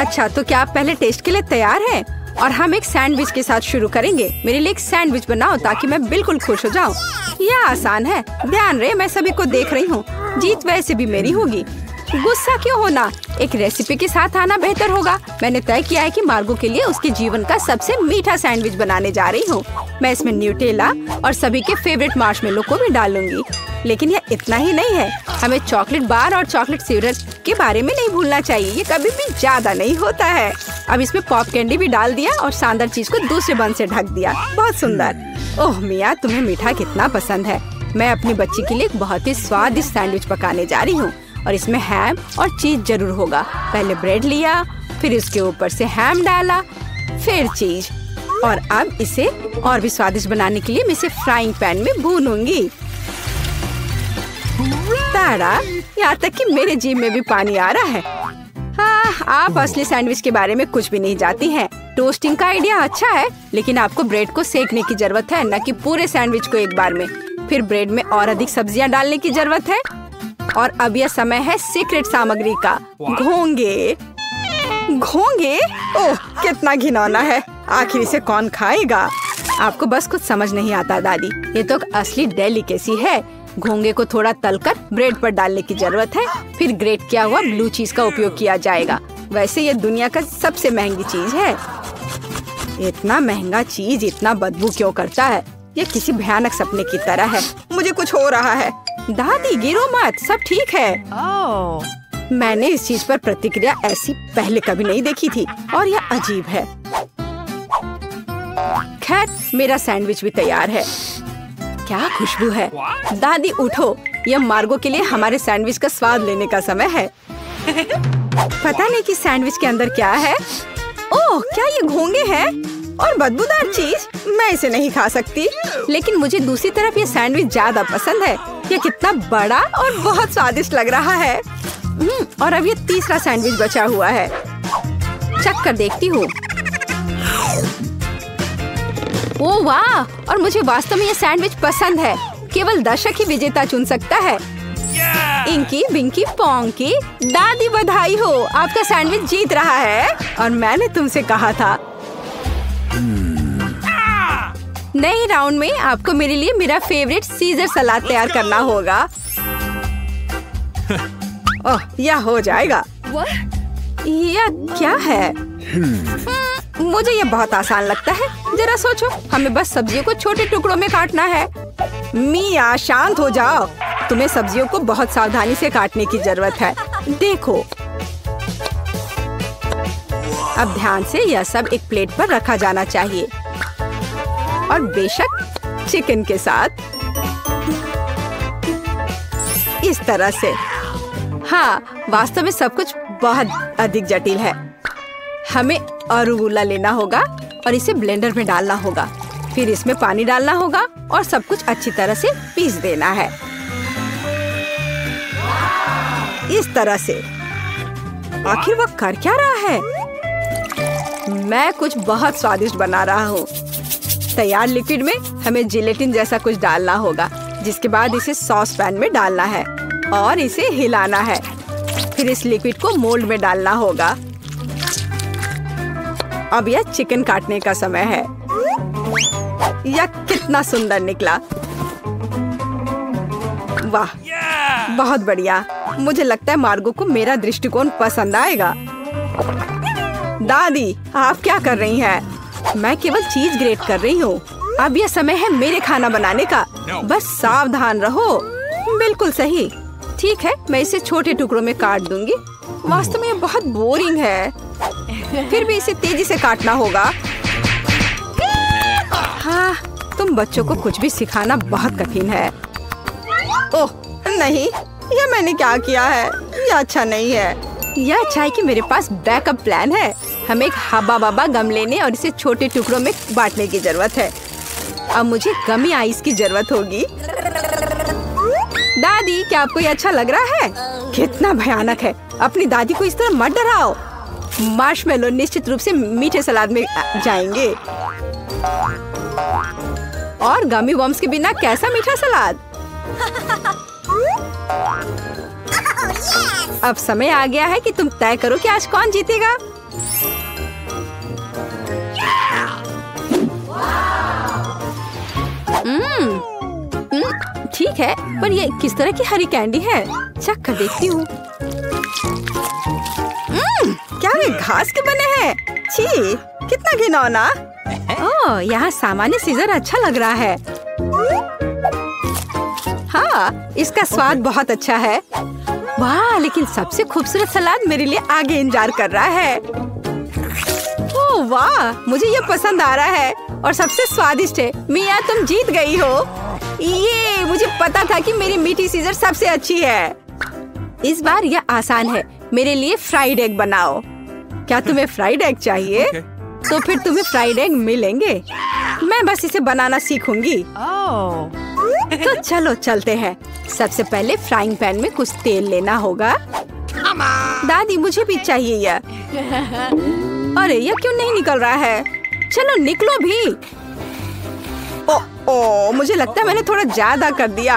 अच्छा, तो क्या आप पहले टेस्ट के लिए तैयार हैं? और हम एक सैंडविच के साथ शुरू करेंगे। मेरे लिए एक सैंडविच बनाओ ताकि मैं बिल्कुल खुश हो जाऊं। यह आसान है। ध्यान रहे, मैं सभी को देख रही हूँ। जीत वैसे भी मेरी होगी। गुस्सा क्यों होना, एक रेसिपी के साथ आना बेहतर होगा। मैंने तय किया है कि मार्गो के लिए उसके जीवन का सबसे मीठा सैंडविच बनाने जा रही हूँ। मैं इसमें न्यूटेला और सभी के फेवरेट मार्शमेलो को भी डालूंगी। लेकिन यह इतना ही नहीं है, हमें चॉकलेट बार और चॉकलेट सिरप के बारे में नहीं भूलना चाहिए। ये कभी भी ज्यादा नहीं होता है। अब इसमें पॉप कैंडी भी डाल दिया और शानदार चीज को दूसरे बन से ढक दिया। बहुत सुंदर। ओह मिया, तुम्हें मीठा कितना पसंद है। मैं अपनी बच्ची के लिए एक बहुत ही स्वादिष्ट सैंडविच पकाने जा रही हूँ और इसमें हैम और चीज जरूर होगा। पहले ब्रेड लिया, फिर उसके ऊपर से हैम डाला, फिर चीज, और अब इसे और भी स्वादिष्ट बनाने के लिए मैं इसे फ्राइंग पैन में भूनूंगी। तारा, यहाँ तक कि मेरे जीभ में भी पानी आ रहा है। हाँ, आप असली सैंडविच के बारे में कुछ भी नहीं जानती हैं। टोस्टिंग का आइडिया अच्छा है, लेकिन आपको ब्रेड को सेकने की जरूरत है, न कि पूरे सैंडविच को एक बार में। फिर ब्रेड में और अधिक सब्जियां डालने की जरूरत है। और अब यह समय है सीक्रेट सामग्री का, घोंगे। घोंगे? ओह, कितना घिनौना है। आखिर इसे कौन खाएगा? आपको बस कुछ समझ नहीं आता दादी, ये तो असली डेलिकेसी है। घोंगे को थोड़ा तलकर ब्रेड पर डालने की जरूरत है। फिर ग्रेट किया हुआ ब्लू चीज का उपयोग किया जाएगा। वैसे ये दुनिया का सबसे महंगी चीज है। इतना महंगा चीज इतना बदबू क्यों करता है? ये किसी भयानक सपने की तरह है। मुझे कुछ हो रहा है। दादी, गिरो मत, सब ठीक है। मैंने इस चीज पर प्रतिक्रिया ऐसी पहले कभी नहीं देखी थी और यह अजीब है। खैर, मेरा सैंडविच भी तैयार है। क्या खुशबू है। दादी उठो, यह मार्गो के लिए हमारे सैंडविच का स्वाद लेने का समय है। पता नहीं कि सैंडविच के अंदर क्या है। ओह, क्या ये घोंगे हैं और बदबूदार चीज? मैं इसे नहीं खा सकती। लेकिन मुझे दूसरी तरफ ये सैंडविच ज्यादा पसंद है। ये कितना बड़ा और बहुत स्वादिष्ट लग रहा है। और अब ये तीसरा सैंडविच बचा हुआ है। चख कर देखती हूँ। ओह वाह! और मुझे वास्तव में ये सैंडविच पसंद है। केवल दर्शक ही विजेता चुन सकता है। इंकी बिंकी पोंकी, दादी बधाई हो, आपका सैंडविच जीत रहा है। और मैंने तुमसे कहा था। नए राउंड में आपको मेरे लिए मेरा फेवरेट सीजर सलाद तैयार करना होगा। ओह, यह हो जाएगा। यह क्या है? मुझे यह बहुत आसान लगता है। जरा सोचो, हमें बस सब्जियों को छोटे टुकड़ों में काटना है। मिया, शांत हो जाओ। तुम्हें सब्जियों को बहुत सावधानी से काटने की जरूरत है। देखो, अब ध्यान से यह सब एक प्लेट पर रखा जाना चाहिए। और बेशक चिकन के साथ इस तरह से। हाँ, वास्तव में सब कुछ बहुत अधिक जटिल है। हमें अरुगुला लेना होगा और इसे ब्लेंडर में डालना होगा। फिर इसमें पानी डालना होगा और सब कुछ अच्छी तरह से पीस देना है। इस तरह से। आखिर वह कर क्या रहा है? मैं कुछ बहुत स्वादिष्ट बना रहा हूँ। तैयार लिक्विड में हमें जिलेटिन जैसा कुछ डालना होगा, जिसके बाद इसे सॉस पैन में डालना है और इसे हिलाना है। फिर इस लिक्विड को मोल्ड में डालना होगा। अब यह चिकन काटने का समय है। यह कितना सुंदर निकला। वाह, बहुत बढ़िया। मुझे लगता है मार्गो को मेरा दृष्टिकोण पसंद आएगा। दादी, आप क्या कर रही हैं? मैं केवल चीज ग्रेट कर रही हूँ। अब यह समय है मेरे खाना बनाने का। बस सावधान रहो। बिल्कुल सही। ठीक है, मैं इसे छोटे टुकड़ों में काट दूंगी। वास्तव में यह बहुत बोरिंग है। फिर भी इसे तेजी से काटना होगा। हाँ, तुम बच्चों को कुछ भी सिखाना बहुत कठिन है। ओह नहीं, यह मैंने क्या किया है? यह अच्छा नहीं है। यह अच्छा है कि मेरे पास बैकअप प्लान है। हमें एक हब्बा बब्बा गम लेने और इसे छोटे टुकड़ों में बांटने की जरूरत है। अब मुझे गमी आइस की जरूरत होगी। दादी, क्या आपको ये अच्छा लग रहा है? कितना भयानक है। अपनी दादी को इस तरह मत डराओ। मार्शमेलो निश्चित रूप से मीठे सलाद में जाएंगे। और गमी बम्स के बिना कैसा मीठा सलाद? अब समय आ गया है कि तुम तय करो कि आज कौन जीतेगा। ठीक है, पर ये किस तरह की हरी कैंडी है? चख कर देखती हूँ। क्या वे घास के बने हैं? छी, कितना घिनौना। ओह, यहाँ सामान्य सीजर अच्छा लग रहा है। हाँ, इसका स्वाद बहुत अच्छा है। वाह, लेकिन सबसे खूबसूरत सलाद मेरे लिए आगे इंतजार कर रहा है। ओह वाह, मुझे ये पसंद आ रहा है और सबसे स्वादिष्ट है। मिया, तुम जीत गई हो। ये मुझे पता था कि मेरी मीठी सीजर सबसे अच्छी है। इस बार यह आसान है। मेरे लिए फ्राइड एग बनाओ। क्या तुम्हें फ्राइड एग चाहिए? तो फिर तुम्हें फ्राइड एग मिलेंगे। मैं बस इसे बनाना सीखूंगी। तो चलो चलते हैं। सबसे पहले फ्राइंग पैन में कुछ तेल लेना होगा। दादी, मुझे भी चाहिए यह। अरे, यह क्यों नहीं निकल रहा है? चलो निकलो भी। ओ, मुझे लगता है मैंने थोड़ा ज्यादा कर दिया।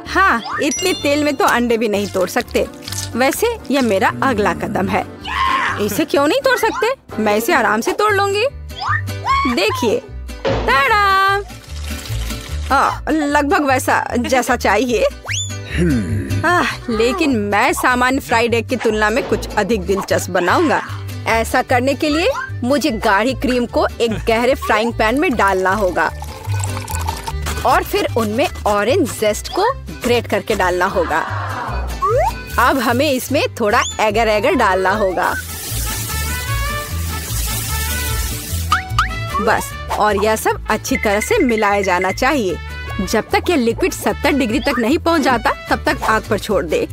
हाँ, इतने तेल में तो अंडे भी नहीं तोड़ सकते। वैसे यह मेरा अगला कदम है। इसे क्यों नहीं तोड़ सकते? मैं इसे आराम से तोड़ लूंगी। देखिए, ताड़ा! लगभग वैसा जैसा चाहिए। लेकिन मैं सामान्य फ्राइड एग की तुलना में कुछ अधिक दिलचस्प बनाऊंगा। ऐसा करने के लिए मुझे गाढ़ी क्रीम को एक गहरे फ्राइंग पैन में डालना होगा और फिर उनमें ऑरेंज जेस्ट को ग्रेट करके डालना होगा। अब हमें इसमें थोड़ा एगर एगर डालना होगा। बस, और यह सब अच्छी तरह से मिलाया जाना चाहिए। जब तक यह लिक्विड 70 डिग्री तक नहीं पहुंच जाता, तब तक आग पर छोड़ दे।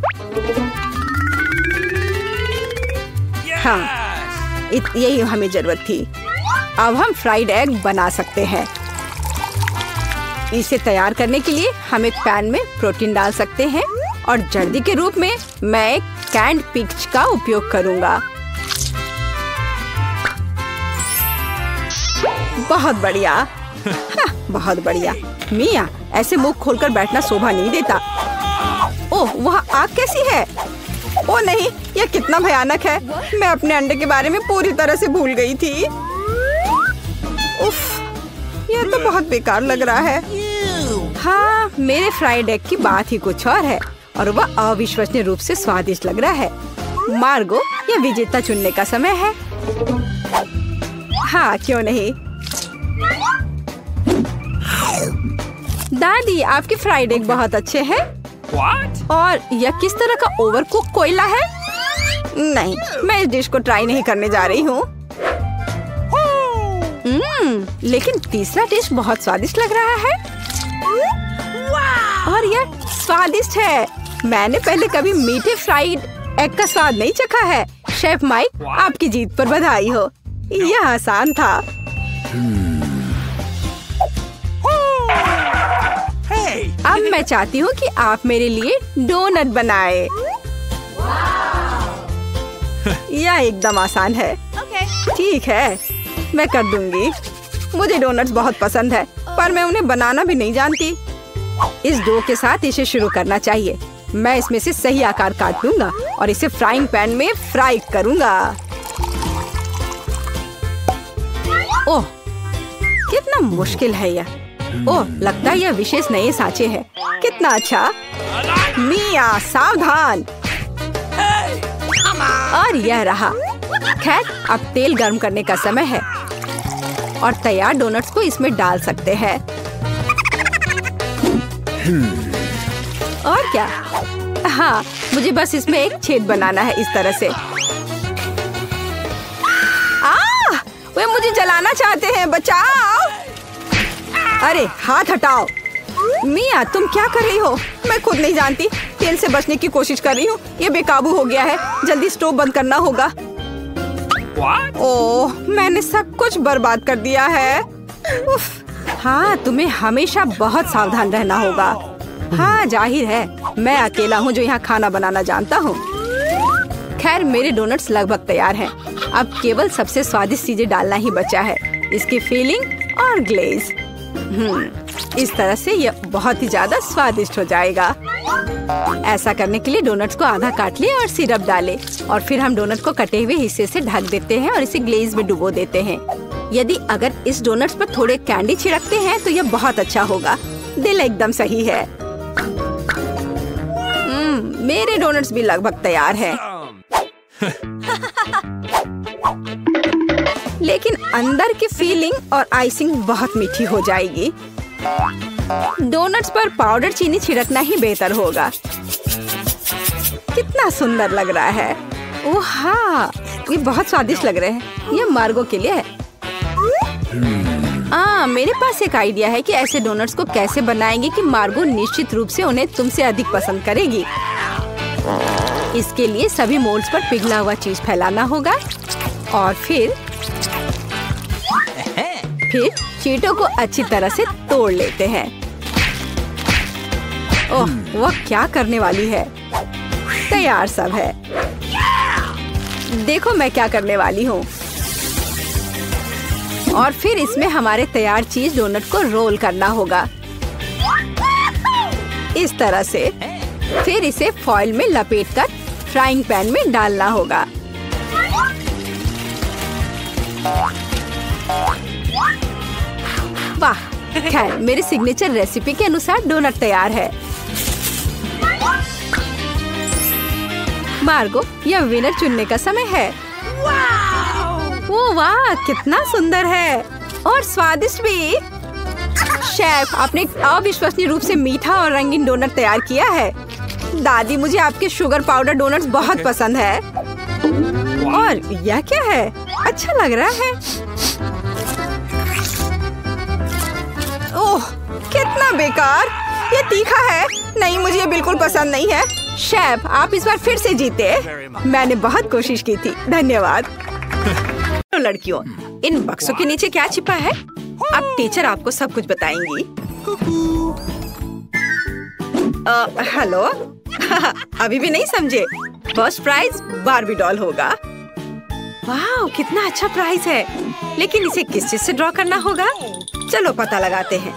हाँ, यही हमें जरूरत थी। अब हम फ्राइड एग बना सकते हैं। इसे तैयार करने के लिए हम एक पैन में प्रोटीन डाल सकते हैं और जर्दी के रूप में मैं एक कैंड पिच का उपयोग करूंगा। बहुत बढ़िया। हाँ, बहुत बढ़िया। मिया, ऐसे मुंह खोलकर बैठना शोभा नहीं देता। ओह, वहाँ आग कैसी है? ओह नहीं, यह कितना भयानक है। मैं अपने अंडे के बारे में पूरी तरह से भूल गई थी। उफ, यह तो बहुत बेकार लग रहा है। हाँ, मेरे फ्राइड एग की बात ही कुछ और है और वह अविश्वसनीय रूप से स्वादिष्ट लग रहा है। मार्गो, यह विजेता चुनने का समय है। हाँ, क्यों नहीं। दादी, आपके फ्राइड एग बहुत अच्छे हैं। और यह किस तरह का ओवरकुक कोयला है? नहीं, मैं इस डिश को ट्राई नहीं करने जा रही हूँ। लेकिन तीसरा डिश बहुत स्वादिष्ट लग रहा है। और यह स्वादिष्ट है। मैंने पहले कभी मीठे फ्राइड एग का स्वाद नहीं चखा है। शेफ माइक, आपकी जीत पर बधाई हो। यह आसान था। अब मैं चाहती हूँ कि आप मेरे लिए डोनट बनाए। यह एकदम आसान है। ठीक है, मैं कर दूंगी। मुझे डोनट्स बहुत पसंद है, पर मैं उन्हें बनाना भी नहीं जानती। इस डो के साथ इसे शुरू करना चाहिए। मैं इसमें से सही आकार काट लूंगा और इसे फ्राइंग पैन में फ्राई करूंगा। ओह, कितना मुश्किल है यह। ओह, लगता है यह विशेष नए सांचे हैं। कितना अच्छा। मिया, सावधान। और यह रहा। खैर, अब तेल गर्म करने का समय है और तैयार डोनट्स को इसमें डाल सकते हैं। और क्या? हाँ, मुझे बस इसमें एक छेद बनाना है इस तरह से। वे मुझे जलाना चाहते हैं, बचाओ। अरे, हाथ हटाओ। मिया, तुम क्या कर रही हो? मैं खुद नहीं जानती। तेल से बचने की कोशिश कर रही हूँ। ये बेकाबू हो गया है। जल्दी स्टोव बंद करना होगा। ओह, मैंने सब कुछ बर्बाद कर दिया है। उफ। हाँ, तुम्हें हमेशा बहुत सावधान रहना होगा। हाँ, जाहिर है, मैं अकेला हूँ जो यहाँ खाना बनाना जानता हूँ। खैर, मेरे डोनट्स लगभग तैयार हैं। अब केवल सबसे स्वादिष्ट चीजें डालना ही बचा है। इसकी फीलिंग और ग्लेज। इस तरह से यह बहुत ही ज्यादा स्वादिष्ट हो जाएगा। ऐसा करने के लिए डोनट्स को आधा काट ले और सिरप डाले और फिर हम डोनट को कटे हुए हिस्से से ढक देते हैं और इसे ग्लेज में डुबो देते हैं। यदि अगर इस डोनट्स पर थोड़े कैंडी छिड़कते हैं तो यह बहुत अच्छा होगा। दिल एकदम सही है। मेरे डोनट्स भी लगभग तैयार हैं। लेकिन अंदर की फीलिंग और आइसिंग बहुत मीठी हो जाएगी। डोनट्स पर पाउडर चीनी छिड़कना ही बेहतर होगा। कितना सुंदर लग रहा है। ओह हाँ, ये बहुत स्वादिष्ट लग रहे हैं। ये मार्गो के लिए है। मेरे पास एक आइडिया है कि ऐसे डोनट्स को कैसे बनाएंगे कि मार्गो निश्चित रूप से उन्हें तुमसे अधिक पसंद करेगी। इसके लिए सभी मोल्ड्स पर पिघला हुआ चीज फैलाना होगा और फिर चीटों को अच्छी तरह से तोड़ लेते हैं। ओह, वह क्या करने वाली है। तैयार सब है। देखो मैं क्या करने वाली हूँ। और फिर इसमें हमारे तैयार चीज डोनट को रोल करना होगा इस तरह से। फिर इसे फॉइल में लपेटकर फ्राइंग पैन में डालना होगा। वाह, खैर मेरे सिग्नेचर रेसिपी के अनुसार डोनट तैयार है। मार्गो, यह विनर चुनने का समय है। ओह वाह, कितना सुंदर है और स्वादिष्ट भी। शेफ, आपने अविश्वसनीय रूप से मीठा और रंगीन डोनट तैयार किया है। दादी, मुझे आपके शुगर पाउडर डोनट्स बहुत पसंद है। और यह क्या है? अच्छा लग रहा है। ओह, कितना बेकार। ये तीखा है। नहीं, मुझे ये बिल्कुल पसंद नहीं है। शेफ, आप इस बार फिर से जीते। मैंने बहुत कोशिश की थी। धन्यवाद। तो लड़कियों, इन बक्सों के नीचे क्या छिपा है? अब टीचर आपको सब कुछ बताएंगी। हेलो। अभी भी नहीं समझे? फर्स्ट प्राइज बार्बी डॉल होगा। वाह, कितना अच्छा प्राइज है। लेकिन इसे किस चीज से ड्रॉ करना होगा? चलो पता लगाते हैं।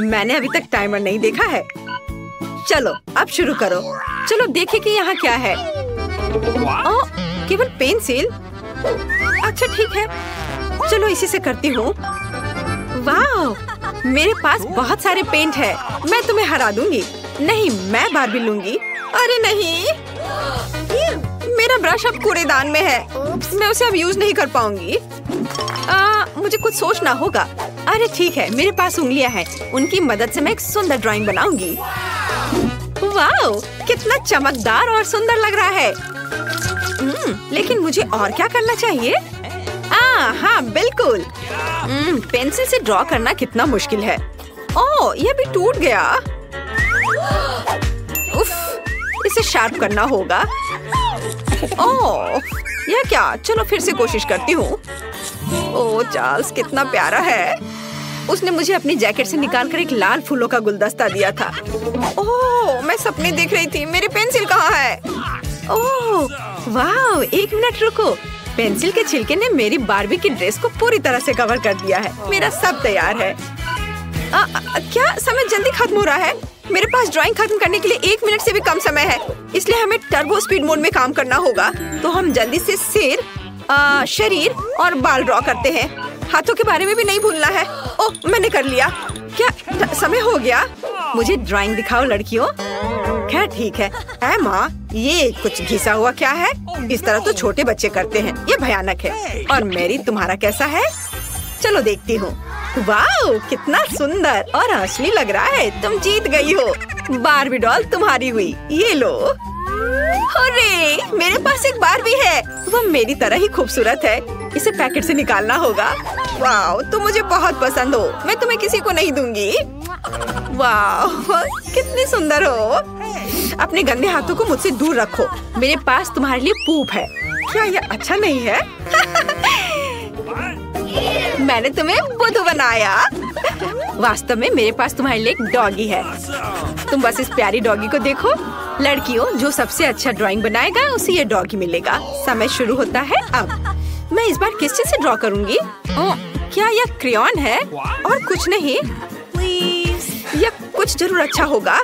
मैंने अभी तक टाइमर नहीं देखा है। चलो अब शुरू करो। चलो देखें कि यहाँ क्या है। ओह, केवल पेंसिल। अच्छा ठीक है, चलो इसी से करती हूँ। वाह, मेरे पास बहुत सारे पेंट है। मैं तुम्हें हरा दूंगी। नहीं, मैं बार्बी लूंगी। अरे नहीं, मेरा ब्रश अब कूड़ेदान में है। मैं उसे अब यूज नहीं कर पाऊंगी। मुझे कुछ सोचना होगा। अरे ठीक है, मेरे पास उंगलियां हैं। उनकी मदद से मैं एक सुंदर ड्राइंग बनाऊंगी। वाह, कितना चमकदार और सुंदर लग रहा है। लेकिन मुझे और क्या करना चाहिए? हाँ बिल्कुल। पेंसिल से ड्रॉ करना कितना मुश्किल है। ओह, यह भी टूट गया। उफ, इसे शार्प करना होगा। ओह, यह क्या? चलो फिर से कोशिश करती हूँ। ओह चार्ल्स, कितना प्यारा है। उसने मुझे अपनी जैकेट से निकालकर एक लाल फूलों का गुलदस्ता दिया था। ओह, मैं सपने देख रही थी। मेरी पेंसिल कहाँ है? ओह वाह, एक मिनट रुको। पेंसिल के छिलके ने मेरी बार्बी की ड्रेस को पूरी तरह से कवर कर दिया है। मेरा सब तैयार है। क्या समय जल्दी खत्म हो रहा है? मेरे पास ड्राइंग खत्म करने के लिए 1 मिनट से भी कम समय है, इसलिए हमें टर्बो स्पीड मोड में काम करना होगा। तो हम जल्दी से सिर, शरीर और बाल ड्रॉ करते हैं। हाथों के बारे में भी नहीं भूलना है। ओह, मैंने कर लिया। क्या समय हो गया? मुझे ड्राइंग दिखाओ लड़कियों। खैर ठीक है। माँ, ये कुछ घिसा हुआ क्या है? इस तरह तो छोटे बच्चे करते हैं। ये भयानक है। और मेरी, तुम्हारा कैसा है? चलो देखती हूँ। वाह, कितना सुंदर और असली लग रहा है। तुम जीत गई हो। बार्बी डॉल तुम्हारी हुई। ये लो। अरे, मेरे पास एक बार्बी है। वो मेरी तरह ही खूबसूरत है। इसे पैकेट से निकालना होगा। वाह, तुम मुझे बहुत पसंद हो। मैं तुम्हें किसी को नहीं दूंगी। वाह, कितनी सुंदर हो। अपने गंदे हाथों को मुझसे दूर रखो। मेरे पास तुम्हारे लिए पूप है। क्या यह अच्छा नहीं है? मैंने तुम्हें बुद्धू बनाया। वास्तव में मेरे पास तुम्हारे लिए एक डॉगी है। तुम बस इस प्यारी डॉगी को देखो। लड़कियों, जो सबसे अच्छा ड्राइंग बनाएगा उसे ये डॉगी मिलेगा। समय शुरू होता है अब। मैं इस बार किस चीज से ड्रॉ करूंगी? क्या यह क्रेयॉन है और कुछ नहीं? यह कुछ जरूर अच्छा होगा।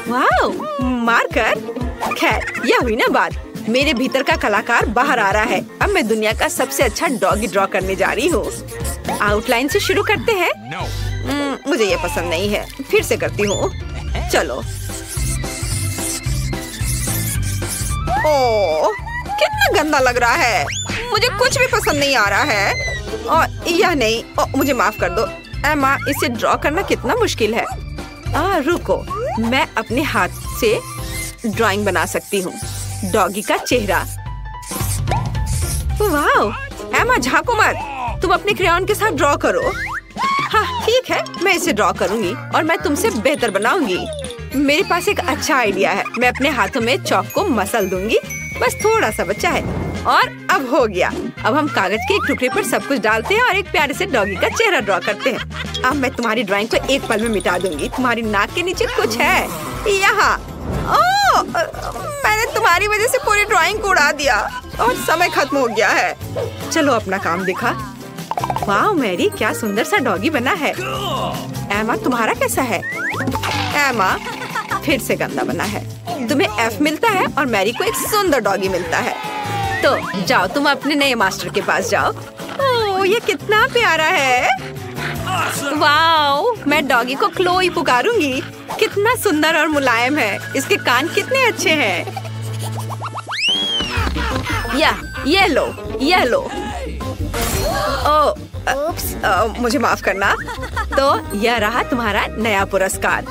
Wow, marker. खैर, यह हुई ना बात। मेरे भीतर का कलाकार बाहर आ रहा है। अब मैं दुनिया का सबसे अच्छा डॉगी ड्रॉ करने जा रही हूँ। आउटलाइन से शुरू करते हैं। मुझे ये पसंद नहीं है, फिर से करती हूँ। चलो। ओह, कितना गंदा लग रहा है। मुझे कुछ भी पसंद नहीं आ रहा है। और यह नहीं, मुझे माफ कर दो एमा, इसे ड्रॉ करना कितना मुश्किल है। रुको, मैं अपने हाथ से ड्राइंग बना सकती हूँ। डॉगी का चेहरा। वाओ, एमा झांको मत, तुम अपने क्रेयॉन के साथ ड्रॉ करो। हाँ ठीक है, मैं इसे ड्रॉ करूंगी और मैं तुमसे बेहतर बनाऊंगी। मेरे पास एक अच्छा आइडिया है। मैं अपने हाथों में चॉक को मसल दूंगी, बस थोड़ा सा बचा है। और अब हो गया। अब हम कागज के एक टुकड़े पर सब कुछ डालते हैं और एक प्यारे से डॉगी का चेहरा ड्रॉ करते हैं। अब मैं तुम्हारी ड्राइंग को एक पल में मिटा दूंगी। तुम्हारी नाक के नीचे कुछ है यहाँ। ओह, मैंने तुम्हारी वजह से पूरी ड्राइंग को उड़ा दिया और समय खत्म हो गया है। चलो अपना काम दिखा। वाह मैरी, क्या सुंदर सा डॉगी बना है। एमा, तुम्हारा कैसा है? एमा, फिर से गंदा बना है। तुम्हें F मिलता है और मैरी को एक सुंदर डॉगी मिलता है। तो जाओ, तुम अपने नए मास्टर के पास जाओ। ओह, ये कितना प्यारा है। वाओ, मैं डॉगी को क्लोई पुकारूंगी। कितना सुंदर और मुलायम है। इसके कान कितने अच्छे हैं। ये लो, ये लो। मुझे माफ करना। तो यह रहा तुम्हारा नया पुरस्कार,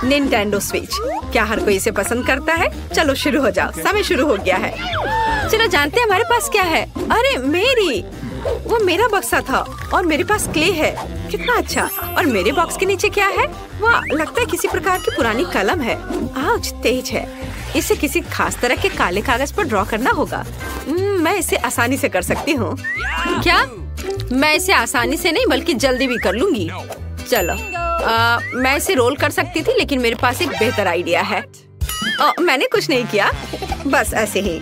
निंटेंडो स्विच। क्या हर कोई इसे पसंद करता है? चलो शुरू हो जाओ, समय शुरू हो गया है। चलो जानते हैं हमारे पास क्या है। अरे मेरी, वो मेरा बक्सा था और मेरे पास क्ले है। कितना अच्छा। और मेरे बॉक्स के नीचे क्या है? वाह, लगता है किसी प्रकार की पुरानी कलम है। आउच, तेज है। इसे किसी खास तरह के काले कागज पर ड्रॉ करना होगा। मैं इसे आसानी से कर सकती हूँ। क्या? मैं इसे आसानी से नहीं बल्कि जल्दी भी कर लूंगी। चलो, मैं इसे रोल कर सकती थी, लेकिन मेरे पास एक बेहतर आइडिया है। मैंने कुछ नहीं किया, बस ऐसे ही।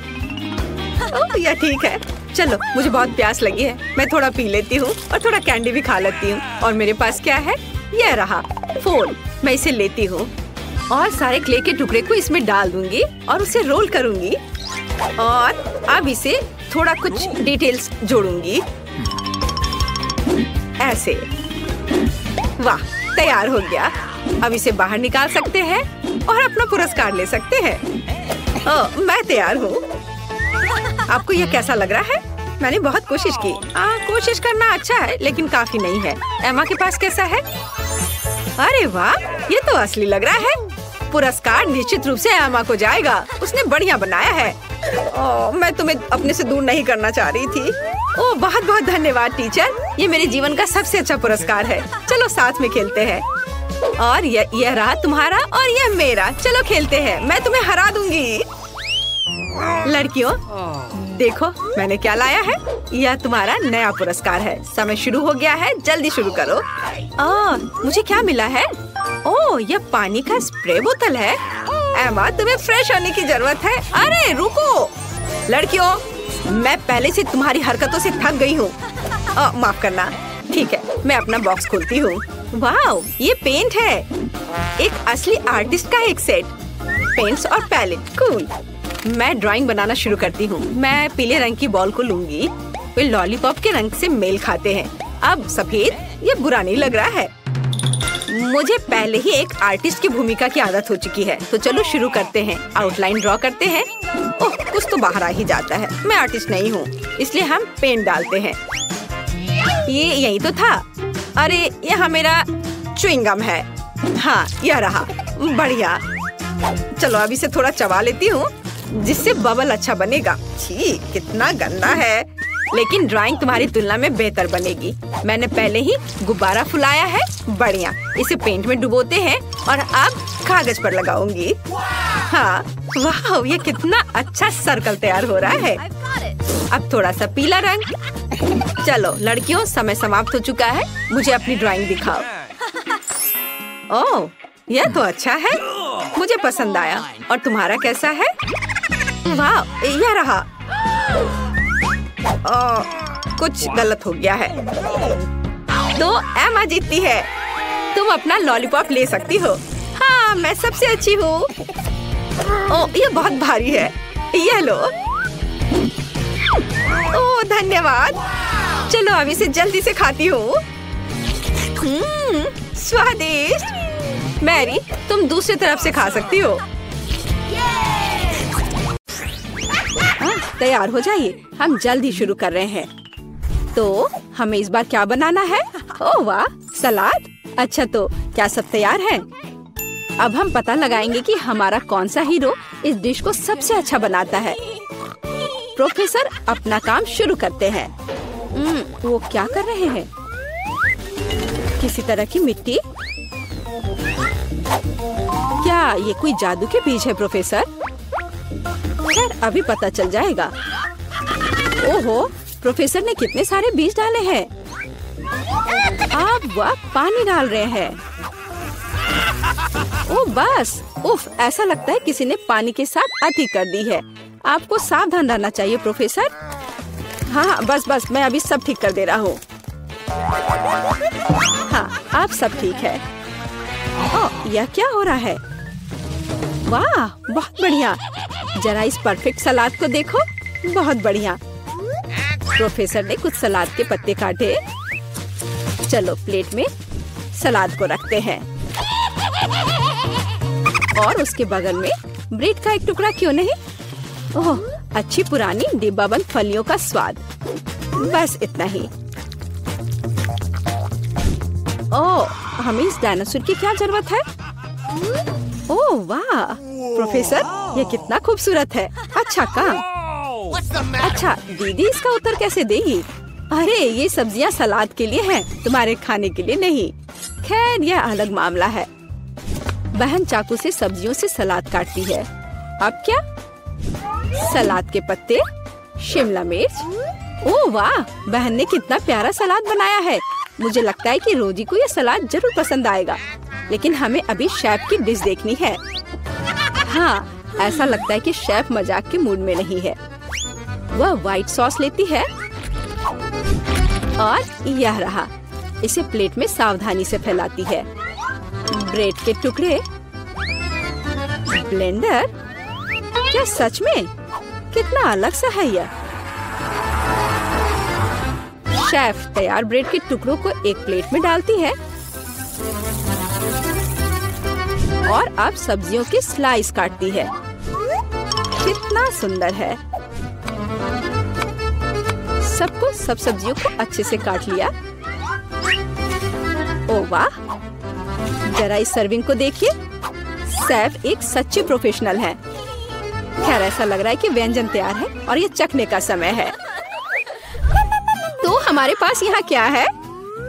यह ठीक है। चलो, मुझे बहुत प्यास लगी है। मैं थोड़ा पी लेती हूँ और थोड़ा कैंडी भी खा लेती हूँ। और मेरे पास क्या है? यह रहा फोन। मैं इसे लेती हूँ और सारे क्ले के टुकड़े को इसमें डाल दूंगी और उसे रोल करूंगी। और अब इसे थोड़ा कुछ डिटेल्स जोड़ूंगी, ऐसे। वाह, तैयार हो गया। अब इसे बाहर निकाल सकते हैं और अपना पुरस्कार ले सकते हैं। मैं तैयार हूँ। आपको यह कैसा लग रहा है? मैंने बहुत कोशिश की। कोशिश करना अच्छा है, लेकिन काफी नहीं है। एमा के पास कैसा है? अरे वाह, ये तो असली लग रहा है। पुरस्कार निश्चित रूप से एमा को जाएगा। उसने बढ़िया बनाया है। मैं तुम्हें अपने से दूर नहीं करना चाह रही थी। ओह, बहुत बहुत धन्यवाद टीचर। ये मेरे जीवन का सबसे अच्छा पुरस्कार है। चलो साथ में खेलते हैं। और यह रहा तुम्हारा और यह मेरा। चलो खेलते हैं, मैं तुम्हें हरा दूंगी। लड़कियों, देखो मैंने क्या लाया है। यह तुम्हारा नया पुरस्कार है। समय शुरू हो गया है, जल्दी शुरू करो। मुझे क्या मिला है? ओह, यह पानी का स्प्रे बोतल है। एमा, तुम्हें फ्रेश होने की जरूरत है। अरे रुको लड़कियों, मैं पहले से तुम्हारी हरकतों से थक गई हूँ। माफ करना। ठीक है, मैं अपना बॉक्स खोलती हूँ। वाह, ये पेंट है। एक असली आर्टिस्ट का एक सेट। पेंट्स और पैलेट, कूल। मैं ड्राइंग बनाना शुरू करती हूँ। मैं पीले रंग की बॉल को लूंगी। वे लॉलीपॉप के रंग से मेल खाते हैं। अब सफेद, ये बुरा नहीं लग रहा है। मुझे पहले ही एक आर्टिस्ट की भूमिका की आदत हो चुकी है। तो चलो शुरू करते हैं। आउटलाइन ड्रॉ करते हैं। ओह, कुछ तो बाहर आ ही जाता है। मैं आर्टिस्ट नहीं हूँ, इसलिए हम पेंट डालते हैं। ये यही तो था। अरे, यह मेरा च्युइंगम है। हाँ, यह रहा। बढ़िया। चलो अब इसे थोड़ा चबा लेती हूँ, जिससे बबल अच्छा बनेगा। छी, कितना गंदा है। लेकिन ड्राइंग तुम्हारी तुलना में बेहतर बनेगी। मैंने पहले ही गुब्बारा फुलाया है। बढ़िया। इसे पेंट में डुबोते हैं और अब कागज पर लगाऊंगी। हाँ, वाह, ये कितना अच्छा सर्कल तैयार हो रहा है। अब थोड़ा सा पीला रंग। चलो लड़कियों, समय समाप्त हो चुका है। मुझे अपनी ड्राइंग दिखाओ। ओह, यह तो अच्छा है। मुझे पसंद आया। और तुम्हारा कैसा है? वाह, यह रहा। कुछ गलत हो गया है। तो एमा जीतती है। तुम अपना लॉलीपॉप ले सकती हो। हाँ, हाँ, मैं सबसे अच्छी हूँ। ओह, ये बहुत भारी है। ये लो। ओह, धन्यवाद। चलो अब इसे जल्दी से खाती हूँ। स्वादिष्ट। मैरी, तुम दूसरी तरफ से खा सकती हो। तैयार हो जाइए, हम जल्दी शुरू कर रहे हैं। तो हमें इस बार क्या बनाना है? ओह वाह, सलाद। अच्छा, तो क्या सब तैयार है? अब हम पता लगाएंगे कि हमारा कौन सा हीरो इस डिश को सबसे अच्छा बनाता है। प्रोफेसर अपना काम शुरू करते हैं। वो क्या कर रहे हैं? किसी तरह की मिट्टी। क्या ये कोई जादू के बीज है प्रोफेसर? खैर, अभी पता चल जाएगा। ओहो, प्रोफेसर ने कितने सारे बीज डाले हैं। अब वह पानी डाल रहे हैं। ओह बस, उफ, ऐसा लगता है किसी ने पानी के साथ अति कर दी है। आपको सावधान रहना चाहिए प्रोफेसर। हाँ, बस, मैं अभी सब ठीक कर दे रहा हूँ। हाँ, अब सब ठीक है। ओह, यह क्या हो रहा है? वाह, बहुत बढ़िया। जरा इस परफेक्ट सलाद को देखो, बहुत बढ़िया। प्रोफेसर ने कुछ सलाद के पत्ते काटे। चलो प्लेट में सलाद को रखते हैं और उसके बगल में ब्रेड का एक टुकड़ा क्यों नहीं? ओह, अच्छी पुरानी डिब्बाबंद फलियों का स्वाद। बस इतना ही। ओह, हमें इस डायनासोर की क्या जरूरत है? ओह वाह, प्रोफेसर, ये कितना खूबसूरत है। अच्छा काम। अच्छा, दीदी इसका उत्तर कैसे देगी? अरे, ये सब्जियां सलाद के लिए हैं, तुम्हारे खाने के लिए नहीं। खैर, यह अलग मामला है। बहन चाकू से सब्जियों से सलाद काटती है। अब क्या? सलाद के पत्ते, शिमला मिर्च। ओह वाह, बहन ने कितना प्यारा सलाद बनाया है। मुझे लगता है कि रोजी को यह सलाद जरूर पसंद आएगा। लेकिन हमें अभी शेफ की डिश देखनी है। हाँ, ऐसा लगता है कि शेफ मजाक के मूड में नहीं है। वह व्हाइट सॉस लेती है और यह रहा। इसे प्लेट में सावधानी से फैलाती है। ब्रेड के टुकड़े, ब्लेंडर। क्या सच में? कितना अलग सा है यह। शेफ तैयार ब्रेड के टुकड़ों को एक प्लेट में डालती है और अब सब्जियों की स्लाइस काटती है। कितना सुंदर है। सब सब्जियों को अच्छे से काट लिया। ओह वाह, जरा इस सर्विंग को देखिए। शेफ एक सच्ची प्रोफेशनल है। खैर, ऐसा लग रहा है कि व्यंजन तैयार है और ये चखने का समय है। तो हमारे पास यहाँ क्या है?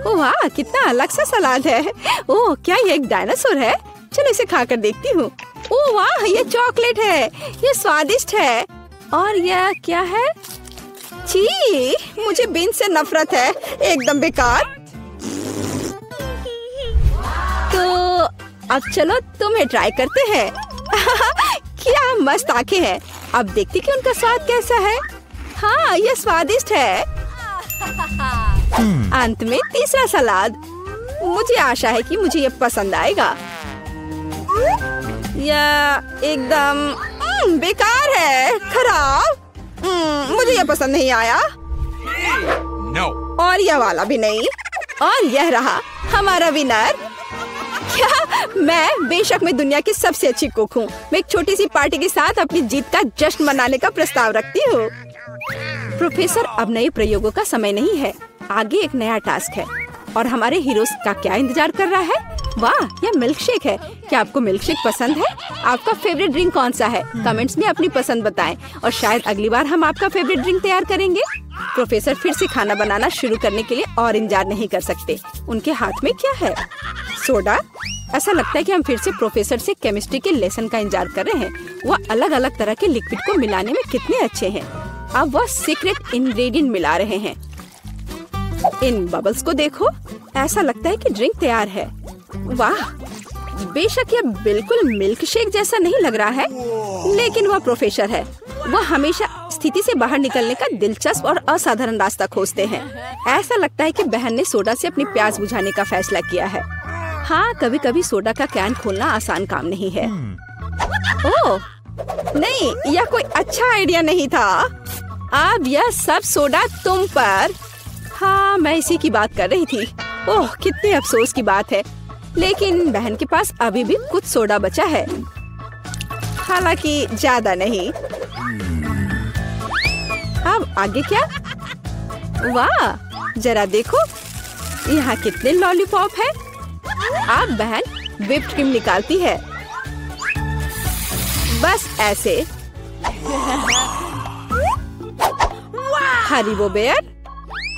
ओह वाह, कितना अलग सा सलाद है। ओह, क्या ये एक डायनासोर है? चलो इसे खाकर देखती हूँ। ओह वाह, ये चॉकलेट है। ये स्वादिष्ट है। और यह क्या है? छी, मुझे बीन्स से नफरत है। एकदम बेकार। तो अब चलो तुम्हें ट्राई करते हैं। क्या मस्त आंखें हैं। अब देखते कि उनका स्वाद कैसा है। हाँ, ये स्वादिष्ट है। अंत में तीसरा सलाद। मुझे आशा है कि मुझे ये पसंद आएगा। यह एकदम बेकार है, खराब। मुझे ये पसंद नहीं आया। No. और यह वाला भी नहीं। और यह रहा हमारा विनर। क्या? मैं बेशक मैं दुनिया की सबसे अच्छी कुक हूँ। मैं एक छोटी सी पार्टी के साथ अपनी जीत का जश्न मनाने का प्रस्ताव रखती हूँ। प्रोफेसर, अब नए प्रयोगों का समय नहीं है। आगे एक नया टास्क है और हमारे हीरोज का क्या इंतजार कर रहा है? वाह, यह मिल्क शेक है। क्या आपको मिल्क शेक पसंद है? आपका फेवरेट ड्रिंक कौन सा है? कमेंट्स में अपनी पसंद बताएं और शायद अगली बार हम आपका फेवरेट ड्रिंक तैयार करेंगे। प्रोफेसर फिर से खाना बनाना शुरू करने के लिए और इंतजार नहीं कर सकते। उनके हाथ में क्या है? सोडा। ऐसा लगता है कि हम फिर से प्रोफेसर से केमिस्ट्री के लेसन का इंतजार कर रहे हैं। वह अलग अलग तरह के लिक्विड को मिलाने में कितने अच्छे हैं। अब वह सीक्रेट इंग्रेडिएंट मिला रहे हैं। इन बबल्स को देखो। ऐसा लगता है कि ड्रिंक तैयार है। वाह, बेशक यह बिल्कुल मिल्क शेक जैसा नहीं लग रहा है, लेकिन वह प्रोफेसर है। वह हमेशा स्थिति से बाहर निकलने का दिलचस्प और असाधारण रास्ता खोजते हैं। ऐसा लगता है कि बहन ने सोडा से अपनी प्यास बुझाने का फैसला किया है। हाँ, कभी कभी सोडा का कैन खोलना आसान काम नहीं है। ओह नहीं, यह कोई अच्छा आइडिया नहीं था। अब यह सब सोडा तुम पर। हाँ, मैं इसी की बात कर रही थी। ओह, कितने अफसोस की बात है। लेकिन बहन के पास अभी भी कुछ सोडा बचा है, हालांकि ज्यादा नहीं। अब आगे क्या? वाह, जरा देखो यहाँ कितने लॉलीपॉप है। अब बहन व्हिप्ड क्रीम निकालती है, बस ऐसे। Haribo bear.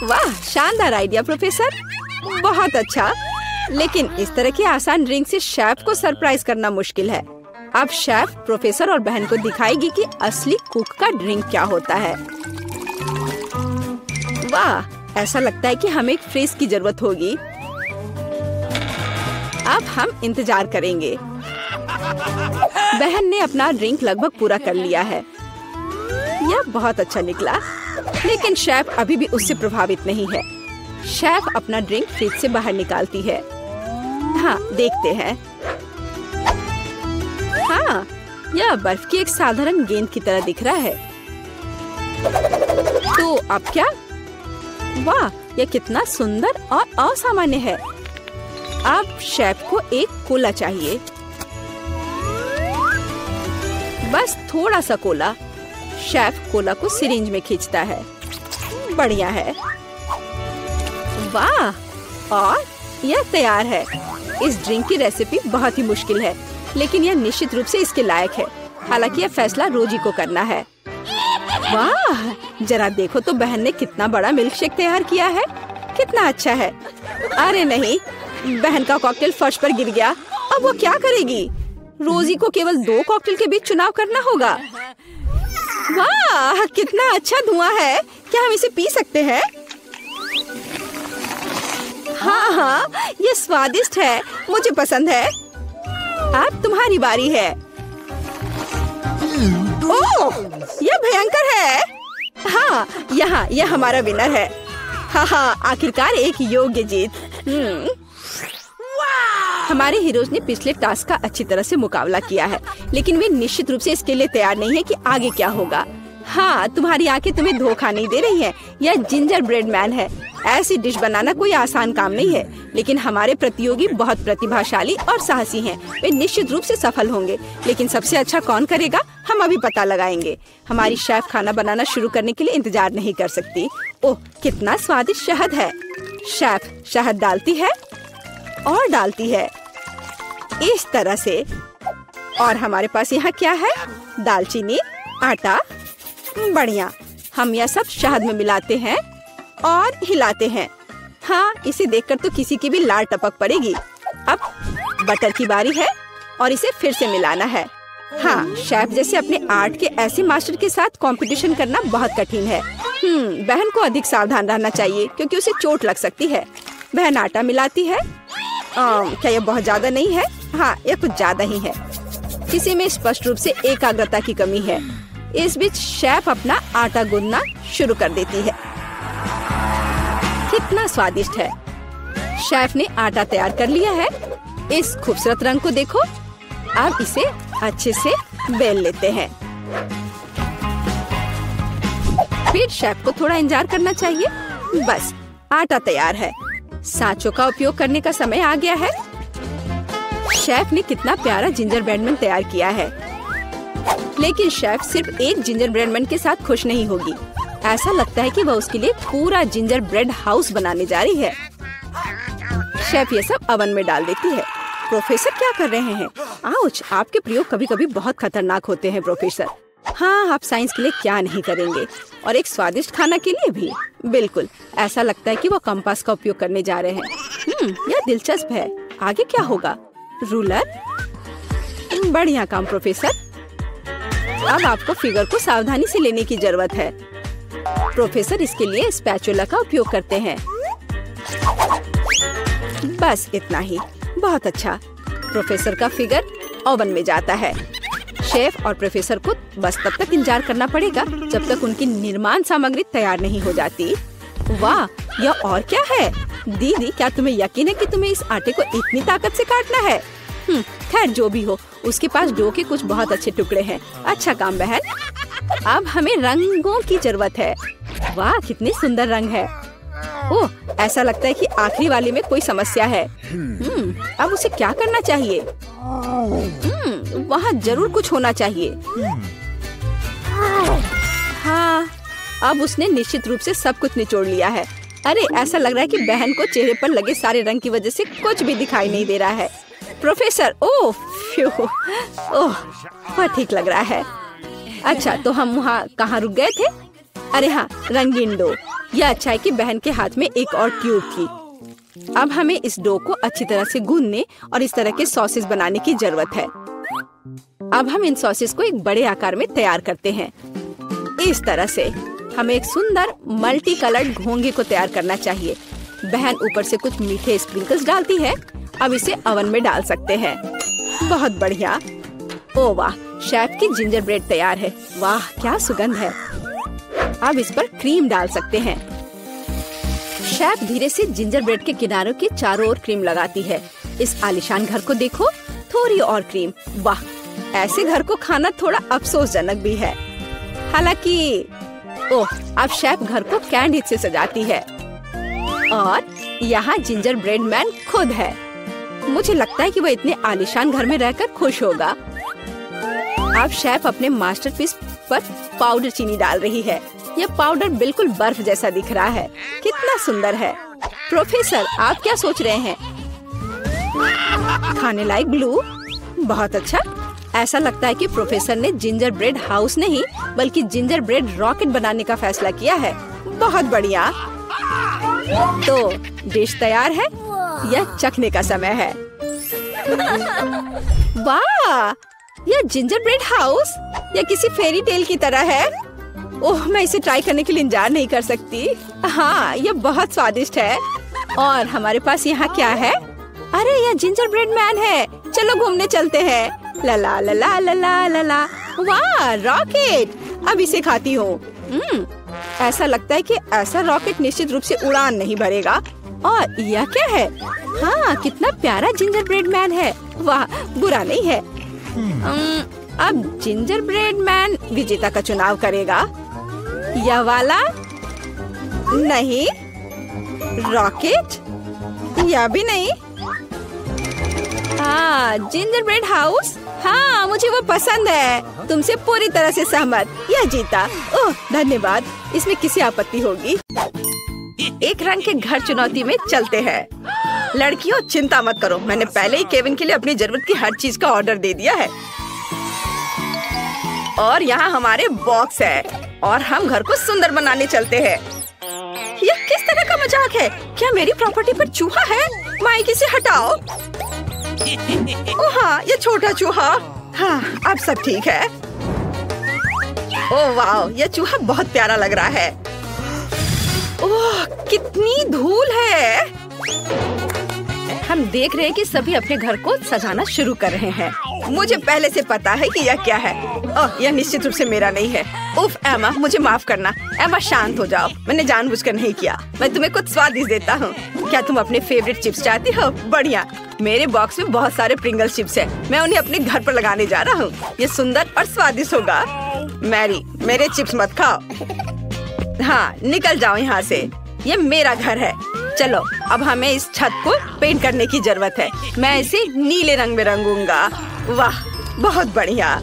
वाह, शानदार आइडिया प्रोफेसर, बहुत अच्छा। लेकिन इस तरह की आसान ड्रिंक से शेफ को सरप्राइज करना मुश्किल है। अब शेफ प्रोफेसर और बहन को दिखाएगी कि असली कुक का ड्रिंक क्या होता है। वाह, ऐसा लगता है कि हमें एक फ्रिज की जरूरत होगी। अब हम इंतजार करेंगे। बहन ने अपना ड्रिंक लगभग पूरा कर लिया है। यह बहुत अच्छा निकला, लेकिन शेफ अभी भी उससे प्रभावित नहीं है। शेफ अपना ड्रिंक फ्रिज से बाहर निकालती है। हाँ, देखते हैं। हाँ, यह बर्फ की एक साधारण गेंद की तरह दिख रहा है। तो अब क्या? वाह, यह कितना सुंदर और असामान्य है। अब शेफ को एक कोला चाहिए, बस थोड़ा सा कोला। शेफ कोला को सिरिंज में खींचता है। बढ़िया है। वाह, और यह तैयार है। इस ड्रिंक की रेसिपी बहुत ही मुश्किल है, लेकिन यह निश्चित रूप से इसके लायक है। हालांकि यह फैसला रोजी को करना है। वाह, जरा देखो तो बहन ने कितना बड़ा मिल्क शेक तैयार किया है। कितना अच्छा है। अरे नहीं, बहन का कॉकटेल फर्श पर गिर गया। अब वो क्या करेगी? रोजी को केवल 2 कॉकटेल के बीच चुनाव करना होगा। वाह, कितना अच्छा धुआं है। क्या हम इसे पी सकते हैं? हाँ हाँ, ये स्वादिष्ट है, मुझे पसंद है। अब तुम्हारी बारी है। ओह, यह भयंकर है। हाँ, यहाँ यह हमारा विनर है। हाँ हाँ, आखिरकार एक योग्य जीत। हमारे हीरोज ने पिछले टास्क का अच्छी तरह से मुकाबला किया है, लेकिन वे निश्चित रूप से इसके लिए तैयार नहीं है कि आगे क्या होगा। हाँ, तुम्हारी आंखें तुम्हें धोखा नहीं दे रही हैं। यह जिंजर ब्रेड मैन है। ऐसी डिश बनाना कोई आसान काम नहीं है, लेकिन हमारे प्रतियोगी बहुत प्रतिभाशाली और साहसी हैं। वे निश्चित रूप से सफल होंगे, लेकिन सबसे अच्छा कौन करेगा, हम अभी पता लगाएंगे। हमारी शेफ खाना बनाना शुरू करने के लिए इंतजार नहीं कर सकती। ओह, कितना स्वादिष्ट शहद है। शेफ शहद डालती है और डालती है इस तरह से। और हमारे पास यहाँ क्या है? दालचीनी, आटा। बढ़िया, हम यह सब शहद में मिलाते हैं और हिलाते हैं। हाँ, इसे देखकर तो किसी की भी लार टपक पड़ेगी। अब बटर की बारी है और इसे फिर से मिलाना है। हाँ, शेफ जैसे अपने आर्ट के ऐसे मास्टर के साथ कंपटीशन करना बहुत कठिन है। बहन को अधिक सावधान रहना चाहिए क्योंकि उसे चोट लग सकती है। बहन आटा मिलाती है। क्या यह बहुत ज्यादा नहीं है? हाँ, यह कुछ ज्यादा ही है। किसी में स्पष्ट रूप से एकाग्रता की कमी है। इस बीच शेफ अपना आटा गूंदना शुरू कर देती है। कितना स्वादिष्ट है। शेफ ने आटा तैयार कर लिया है। इस खूबसूरत रंग को देखो। अब इसे अच्छे से बेल लेते हैं। फिर शेफ को थोड़ा इंतजार करना चाहिए। बस, आटा तैयार है। सांचों का उपयोग करने का समय आ गया है। शेफ ने कितना प्यारा जिंजर ब्रेड मैन तैयार किया है, लेकिन शेफ सिर्फ एक जिंजर ब्रेड मैन के साथ खुश नहीं होगी। ऐसा लगता है कि वह उसके लिए पूरा जिंजर ब्रेड हाउस बनाने जा रही है। शेफ ये सब ओवन में डाल देती है। प्रोफेसर क्या कर रहे हैं? आउच, आपके प्रयोग कभी कभी बहुत खतरनाक होते हैं प्रोफेसर। हाँ, आप साइंस के लिए क्या नहीं करेंगे, और एक स्वादिष्ट खाना के लिए भी। बिल्कुल, ऐसा लगता है कि वो कंपास का उपयोग करने जा रहे हैं। यह दिलचस्प है। आगे क्या होगा? रूलर। बढ़िया काम प्रोफेसर। अब आपको फिगर को सावधानी से लेने की जरूरत है। प्रोफेसर इसके लिए स्पैचुला का उपयोग करते हैं। बस इतना ही। बहुत अच्छा। प्रोफेसर का फिगर ओवन में जाता है। शेफ और प्रोफेसर को बस तब तक इंतजार करना पड़ेगा जब तक उनकी निर्माण सामग्री तैयार नहीं हो जाती। वाह, यह और क्या है? दीदी, क्या तुम्हें यकीन है कि तुम्हें इस आटे को इतनी ताकत से काटना है? खैर जो भी हो, उसके पास डो के कुछ बहुत अच्छे टुकड़े हैं। अच्छा काम बहन। अब हमें रंगों की जरूरत है। वाह, कितने सुंदर रंग है। ओह, ऐसा लगता है कि आखिरी वाले में कोई समस्या है। अब उसे क्या करना चाहिए? वहाँ जरूर कुछ होना चाहिए। हाँ, अब उसने निश्चित रूप से सब कुछ निचोड़ लिया है। अरे, ऐसा लग रहा है कि बहन को चेहरे पर लगे सारे रंग की वजह से कुछ भी दिखाई नहीं दे रहा है। प्रोफेसर, ओह, वह ठीक लग रहा है। अच्छा, तो हम वहाँ कहाँ रुक गए थे? अरे हाँ, रंगीन डो। यह अच्छा है कि बहन के हाथ में एक और ट्यूब थी। अब हमें इस डो को अच्छी तरह से गूंदने और इस तरह के सॉसेस बनाने की जरूरत है। अब हम इन सॉसेस को एक बड़े आकार में तैयार करते हैं। इस तरह से हमें एक सुंदर मल्टी कलर्ड घोंगे को तैयार करना चाहिए। बहन ऊपर से कुछ मीठे स्प्रिंकल्स डालती है। अब इसे ओवन में डाल सकते हैं। बहुत बढ़िया। ओ वाह, शेफ की जिंजर ब्रेड तैयार है। वाह, क्या सुगंध है। अब इस पर क्रीम डाल सकते हैं। शेफ धीरे से जिंजर ब्रेड के किनारों के चारों ओर क्रीम लगाती है। इस आलीशान घर को देखो, थोड़ी और क्रीम। वाह, ऐसे घर को खाना थोड़ा अफसोसजनक भी है। हालांकि ओह, अब शेफ घर को कैंडी से सजाती है और यहाँ जिंजर ब्रेड मैन खुद है। मुझे लगता है कि वह इतने आलीशान घर में रहकर खुश होगा। अब शेफ अपने मास्टरपीस पर पाउडर चीनी डाल रही है। यह पाउडर बिल्कुल बर्फ जैसा दिख रहा है। कितना सुंदर है। प्रोफेसर, आप क्या सोच रहे हैं? खाने लायक ग्लू? बहुत अच्छा। ऐसा लगता है कि प्रोफेसर ने जिंजर ब्रेड हाउस नहीं बल्कि जिंजर ब्रेड रॉकेट बनाने का फैसला किया है। बहुत बढ़िया। तो डिश तैयार है। यह चखने का समय है। वाह, यह जिंजर ब्रेड हाउस या किसी फेरी टेल की तरह है। ओह, मैं इसे ट्राई करने के लिए इंतजार नहीं कर सकती। हाँ, यह बहुत स्वादिष्ट है। और हमारे पास यहाँ क्या है? अरे, यह जिंजर ब्रेड मैन है। चलो घूमने चलते हैं। ला ला ला ला ला ला ला ला। वाह, रॉकेट। अब इसे खाती हूँ। ऐसा लगता है कि ऐसा रॉकेट निश्चित रूप से उड़ान नहीं भरेगा। और यह क्या है? हाँ, कितना प्यारा जिंजर ब्रेड मैन है। वाह, बुरा नहीं है। अब जिंजर ब्रेड मैन विजेता का चुनाव करेगा। यह वाला नहीं, रॉकेट यह भी नहीं। हाँ, जिंजर ब्रेड हाउस। हाँ, मुझे वो पसंद है। तुमसे पूरी तरह से सहमत। यह जीता। ओह, धन्यवाद। इसमें किसी आपत्ति होगी? एक रंग के घर चुनौती में चलते हैं। लड़कियों, चिंता मत करो। मैंने पहले ही केविन के लिए अपनी जरूरत की हर चीज का ऑर्डर दे दिया है। और यहाँ हमारे बॉक्स है और हम घर को सुंदर बनाने चलते हैं। यह किस तरह का मजाक है? क्या मेरी प्रॉपर्टी पर चूहा है? माइक, इसे हटाओ। ओह हाँ, ये छोटा चूहा। हाँ, अब सब ठीक है। ओह वाह, यह चूहा बहुत प्यारा लग रहा है। ओह, कितनी धूल है। हम देख रहे हैं कि सभी अपने घर को सजाना शुरू कर रहे हैं। मुझे पहले से पता है कि यह क्या है। ओह, यह निश्चित रूप से मेरा नहीं है। उफ एमा, मुझे माफ करना। एमा, शांत हो जाओ। मैंने जानबूझकर नहीं किया। मैं तुम्हें कुछ स्वादिष्ट देता हूँ। क्या तुम अपने फेवरेट चिप्स चाहती हो? बढ़िया। मेरे बॉक्स में बहुत सारे प्रिंगल्स चिप्स हैं। मैं उन्हें अपने घर पर लगाने जा रहा हूँ। ये सुंदर और स्वादिष्ट होगा। मैरी, मेरे चिप्स मत खाओ। हाँ, निकल जाओ यहाँ से। ये मेरा घर है। चलो, अब हमें इस छत को पेंट करने की जरूरत है। मैं इसे नीले रंग में रंगूंगा। वाह, बहुत बढ़िया।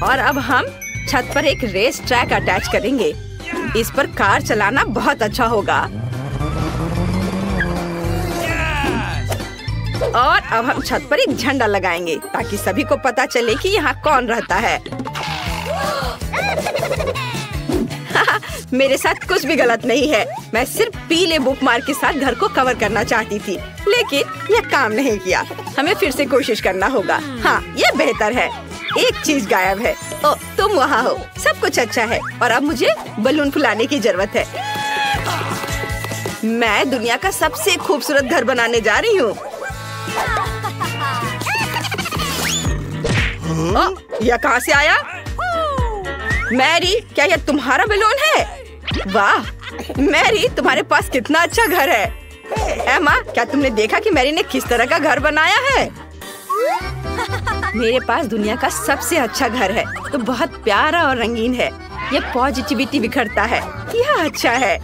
और अब हम छत पर एक रेस ट्रैक अटैच करेंगे। इस पर कार चलाना बहुत अच्छा होगा। और अब हम छत पर एक झंडा लगाएंगे ताकि सभी को पता चले कि यहाँ कौन रहता है। मेरे साथ कुछ भी गलत नहीं है। मैं सिर्फ पीले बुकमार्क के साथ घर को कवर करना चाहती थी, लेकिन यह काम नहीं किया। हमें फिर से कोशिश करना होगा। हाँ, यह बेहतर है। एक चीज गायब है। ओ, तुम वहाँ हो। सब कुछ अच्छा है और अब मुझे बलून फुलाने की जरूरत है। मैं दुनिया का सबसे खूबसूरत घर बनाने जा रही हूँ। यह कहाँ से आया? मैरी, क्या यह तुम्हारा बैलून है? वाह मैरी, तुम्हारे पास कितना अच्छा घर है। एमा, क्या तुमने देखा कि मैरी ने किस तरह का घर बनाया है? मेरे पास दुनिया का सबसे अच्छा घर है, तो बहुत प्यारा और रंगीन है। यह पॉजिटिविटी बिखरता है। यह अच्छा है।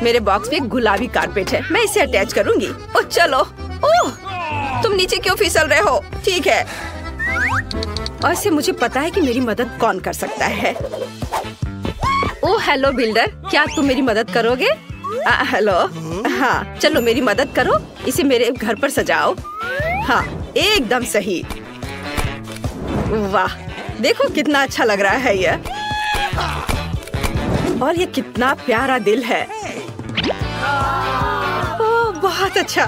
मेरे बॉक्स में एक गुलाबी कारपेट है, मैं इसे अटैच करूंगी। ओह चलो। ओह, तुम नीचे क्यों फिसल रहे हो? ठीक है। और से मुझे पता है कि मेरी मदद कौन कर सकता है। ओह हेलो बिल्डर, क्या तुम मेरी मदद करोगे? हेलो। हाँ चलो मेरी मदद करो, इसे मेरे घर पर सजाओ। हाँ एकदम सही। वाह देखो कितना अच्छा लग रहा है यह। और ये कितना प्यारा दिल है। ओह बहुत अच्छा।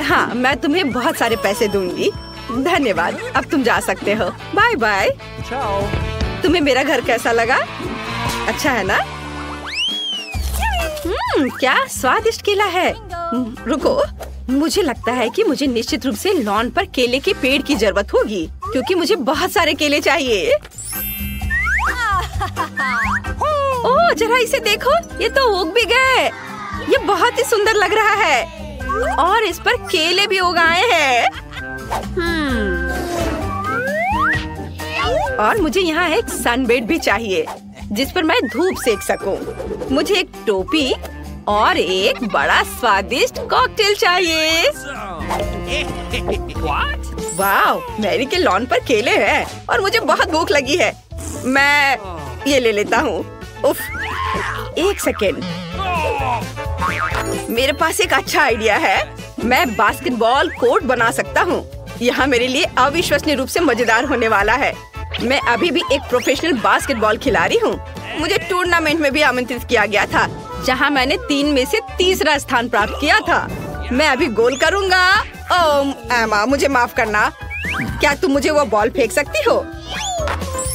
हाँ मैं तुम्हें बहुत सारे पैसे दूंगी। धन्यवाद, अब तुम जा सकते हो। Bye bye. तुम्हें मेरा घर कैसा लगा? अच्छा है ना? क्या स्वादिष्ट केला है। रुको, मुझे लगता है कि मुझे निश्चित रूप से लॉन पर केले के पेड़ की जरूरत होगी, क्योंकि मुझे बहुत सारे केले चाहिए। ओह जरा इसे देखो, ये तो उग भी गए। ये बहुत ही सुंदर लग रहा है और इस पर केले भी उगाए हैं। और मुझे यहाँ एक सनबेड भी चाहिए जिस पर मैं धूप सेक सकूं। मुझे एक टोपी और एक बड़ा स्वादिष्ट कॉकटेल चाहिए। वाह, मैरी के लॉन पर केले हैं और मुझे बहुत भूख लगी है। मैं ये ले लेता हूँ। उफ, एक सेकेंड, मेरे पास एक अच्छा आइडिया है। मैं बास्केटबॉल कोर्ट बना सकता हूँ। यहाँ मेरे लिए अविश्वसनीय रूप से मजेदार होने वाला है। मैं अभी भी एक प्रोफेशनल बास्केटबॉल खिलाड़ी हूँ। मुझे टूर्नामेंट में भी आमंत्रित किया गया था, जहाँ मैंने 3 में से तीसरा स्थान प्राप्त किया था। मैं अभी गोल करूँगा। ओह एमा, मुझे माफ करना। क्या तुम मुझे वो बॉल फेंक सकती हो?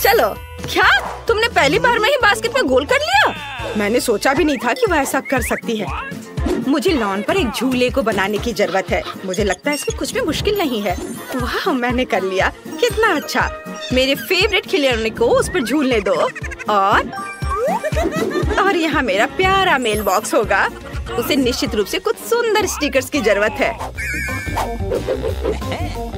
चलो। क्या तुमने पहली बार में ही बास्केट में गोल कर लिया? मैंने सोचा भी नहीं था कि वह ऐसा कर सकती है। मुझे लॉन पर एक झूले को बनाने की जरूरत है। मुझे लगता है इसमें कुछ भी मुश्किल नहीं है। वाह, मैंने कर लिया। कितना अच्छा। मेरे फेवरेट खिलौने को उस पर झूलने दो। और यहाँ मेरा प्यारा मेल बॉक्स होगा। उसे निश्चित रूप से कुछ सुंदर स्टिकर्स की जरूरत है।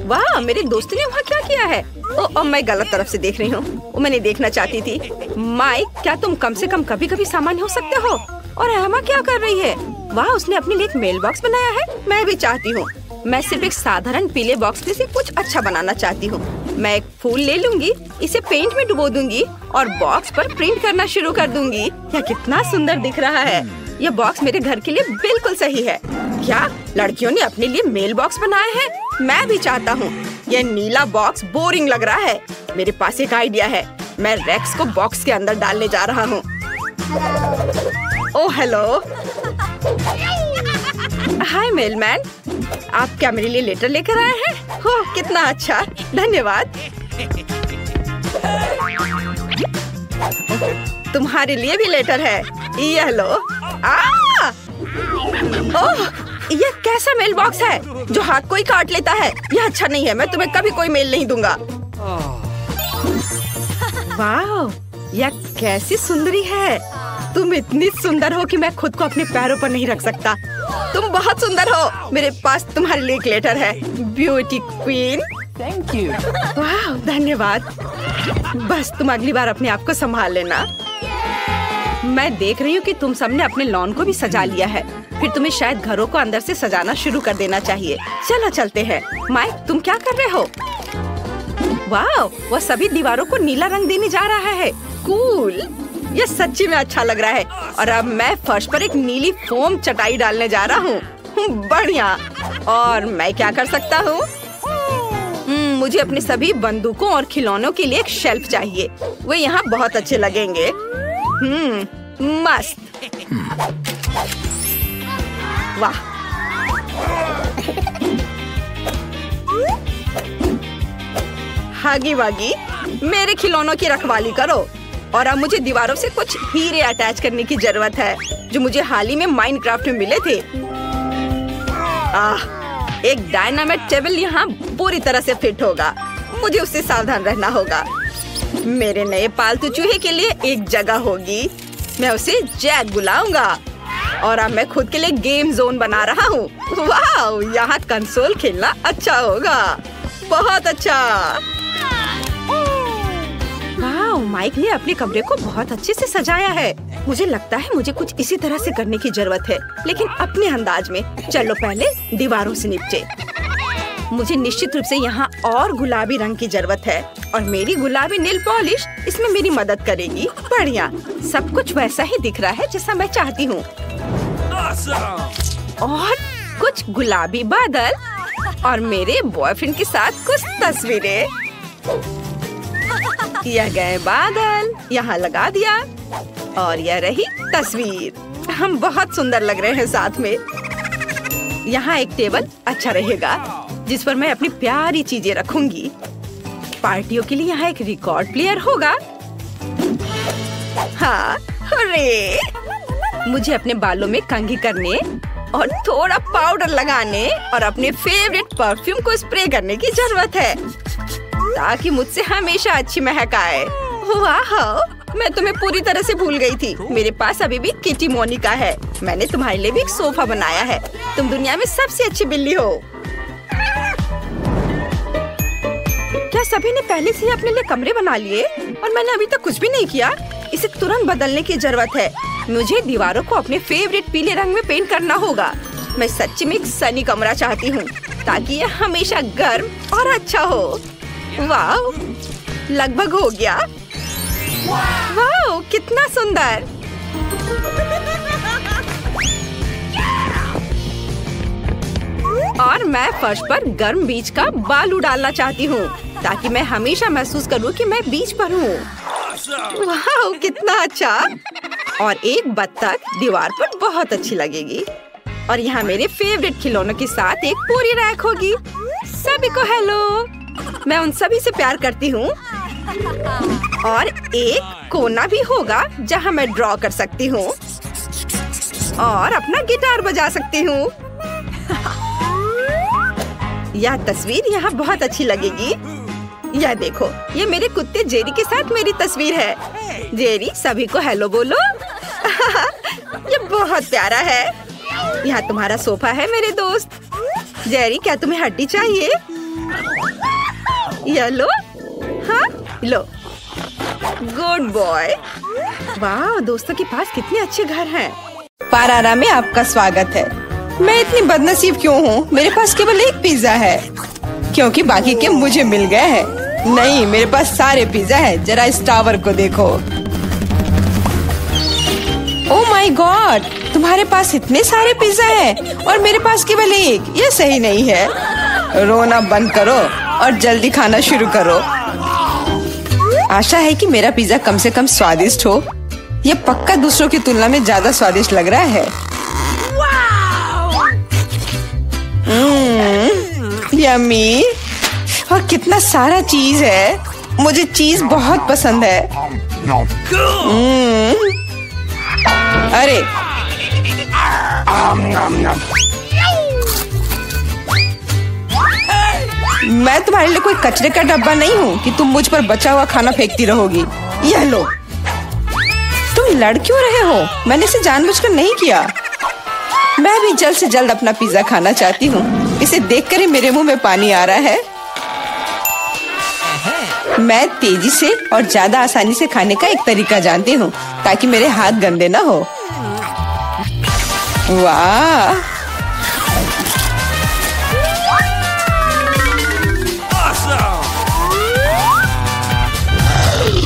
वाह, मेरे दोस्त ने वहाँ क्या किया है? ओह, मैं गलत तरफ से देख रही हूँ। वो मैंने देखना चाहती थी। माइक, क्या तुम कम से कम कभी कभी सामान्य हो सकते हो? और एमा क्या कर रही है? वाह, उसने अपने लिए एक मेल बॉक्स बनाया है। मैं भी चाहती हूँ। मैं सिर्फ एक साधारण पीले बॉक्स में से कुछ अच्छा बनाना चाहती हूँ। मैं एक फूल ले लूंगी, इसे पेंट में डुबो दूंगी और बॉक्स पर प्रिंट करना शुरू कर दूंगी। यह कितना सुंदर दिख रहा है। यह बॉक्स मेरे घर के लिए बिल्कुल सही है। क्या लड़कियों ने अपने लिए मेल बॉक्स बनाए हैं? मैं भी चाहता हूँ। यह नीला बॉक्स बोरिंग लग रहा है। मेरे पास एक आइडिया है। मैं रेक्स को बॉक्स के अंदर डालने जा रहा हूँ। Oh hello. हाय मेलमैन, आप क्या मेरे लिए लेटर लेकर आए हैं? ओह कितना अच्छा, धन्यवाद। तुम्हारे लिए भी लेटर है। यह लो। ओह, यह कैसा मेल बॉक्स है जो हाथ को ही काट लेता है? यह अच्छा नहीं है। मैं तुम्हें कभी कोई मेल नहीं दूंगा। वाह, यह कैसी सुंदरी है। तुम इतनी सुंदर हो कि मैं खुद को अपने पैरों पर नहीं रख सकता। तुम बहुत सुंदर हो। मेरे पास तुम्हारे लिए एक लेटर है, ब्यूटी क्वीन। Thank you. वाह, धन्यवाद। बस तुम अगली बार अपने आप को संभाल लेना। मैं देख रही हूँ कि तुम सबने अपने लॉन को भी सजा लिया है। फिर तुम्हें शायद घरों को अंदर से सजाना शुरू कर देना चाहिए। चलो चलते हैं। माइक, तुम क्या कर रहे हो? वाह, वह सभी दीवारों को नीला रंग देने जा रहा है। कूल, यह सच्ची में अच्छा लग रहा है। और अब मैं फर्श पर एक नीली फोम चटाई डालने जा रहा हूँ। बढ़िया। और मैं क्या कर सकता हूँ? मुझे अपने सभी बंदूकों और खिलौनों के लिए एक शेल्फ चाहिए। वे यहाँ बहुत अच्छे लगेंगे। मस्त। वाह। हागी वागी, मेरे खिलौनों की रखवाली करो। और अब मुझे दीवारों से कुछ हीरे अटैच करने की जरूरत है, जो मुझे हाल ही में माइनक्राफ्ट में मिले थे। एक डायनामाइट टेबल यहाँ पूरी तरह से फिट होगा। मुझे उससे सावधान रहना होगा। मेरे नए पालतू चूहे के लिए एक जगह होगी। मैं उसे जैक बुलाऊंगा और अब मैं खुद के लिए गेम जोन बना रहा हूँ। वाह, यहाँ कंसोल खेलना अच्छा होगा। बहुत अच्छा। वाह, माइक ने अपने कमरे को बहुत अच्छे से सजाया है। मुझे लगता है मुझे कुछ इसी तरह से करने की जरूरत है, लेकिन अपने अंदाज में। चलो पहले दीवारों से निपटे। मुझे निश्चित रूप से यहाँ और गुलाबी रंग की जरूरत है और मेरी गुलाबी नेल पॉलिश इसमें मेरी मदद करेगी। बढ़िया, सब कुछ वैसा ही दिख रहा है जैसा मैं चाहती हूँ। और कुछ गुलाबी बादल और मेरे बॉयफ्रेंड के साथ कुछ तस्वीरें। यह गए बादल, यहाँ लगा दिया और यह रही तस्वीर। हम बहुत सुंदर लग रहे हैं साथ में। यहाँ एक टेबल अच्छा रहेगा जिस पर मैं अपनी प्यारी चीजें रखूंगी। पार्टियों के लिए यहाँ एक रिकॉर्ड प्लेयर होगा। हाँ, हुर्रे! मुझे अपने बालों में कंघी करने और थोड़ा पाउडर लगाने और अपने फेवरेट परफ्यूम को स्प्रे करने की जरूरत है ताकि मुझसे हमेशा अच्छी महक आए। वाह, मैं तुम्हें पूरी तरह से भूल गई थी। मेरे पास अभी भी किटी मोनिका है। मैंने तुम्हारे लिए भी एक सोफा बनाया है। तुम दुनिया में सबसे अच्छी बिल्ली हो। क्या सभी ने पहले से ही अपने लिए कमरे बना लिए और मैंने अभी तक कुछ भी नहीं किया? इसे तुरंत बदलने की जरूरत है। मुझे दीवारों को अपने फेवरेट पीले रंग में पेंट करना होगा। मैं सच्ची में एक सनी कमरा चाहती हूँ ताकि यह हमेशा गर्म और अच्छा हो। वाह, लगभग हो गया। वाह, कितना सुंदर। और मैं फर्श पर गर्म बीच का बालू डालना चाहती हूँ ताकि मैं हमेशा महसूस करूँ कि मैं बीच पर हूँ। वाह, कितना अच्छा। और एक बत्तख दीवार पर बहुत अच्छी लगेगी। और यहाँ मेरे फेवरेट खिलौनों के साथ एक पूरी रैक होगी। सभी को हेलो, मैं उन सभी से प्यार करती हूँ। और एक कोना भी होगा जहाँ मैं ड्रॉ कर सकती हूँ और अपना गिटार बजा सकती हूँ। यह तस्वीर यहाँ बहुत अच्छी लगेगी। यह देखो, ये मेरे कुत्ते जेरी के साथ मेरी तस्वीर है। जेरी, सभी को हेलो बोलो। ये बहुत प्यारा है। यहाँ तुम्हारा सोफा है मेरे दोस्त। जेरी, क्या तुम्हें हड्डी चाहिए? यह लो। हाँ, लो। Good boy. वाह, दोस्तों के पास कितने अच्छे घर हैं। पारारा में आपका स्वागत है। मैं इतनी बदनसीब क्यों हूँ? मेरे पास केवल एक पिज्जा है क्योंकि बाकी के मुझे मिल गए हैं। नहीं, मेरे पास सारे पिज्जा है। जरा इस टावर को देखो। ओह माय गॉड, तुम्हारे पास इतने सारे पिज्जा हैं और मेरे पास केवल एक। ये सही नहीं है। रोना बंद करो और जल्दी खाना शुरू करो। आशा है कि मेरा पिज्जा कम से कम स्वादिष्ट हो। ये पक्का दूसरों की तुलना में ज्यादा स्वादिष्ट लग रहा है। यम्मी। और कितना सारा चीज है। मुझे चीज बहुत पसंद है। अरे, मैं तुम्हारे लिए कोई कचरे का डब्बा नहीं हूँ कि तुम मुझ पर बचा हुआ खाना फेंकती रहोगी। यह लो। तुम लड़ क्यों रहे हो? मैंने इसे जानबूझकर नहीं किया। मैं भी जल्द से जल्द अपना पिज्जा खाना चाहती हूँ। इसे देखकर ही मेरे मुंह में पानी आ रहा है। मैं तेजी से और ज्यादा आसानी से खाने का एक तरीका जानती हूँ ताकि मेरे हाथ गंदे ना हो। वाह,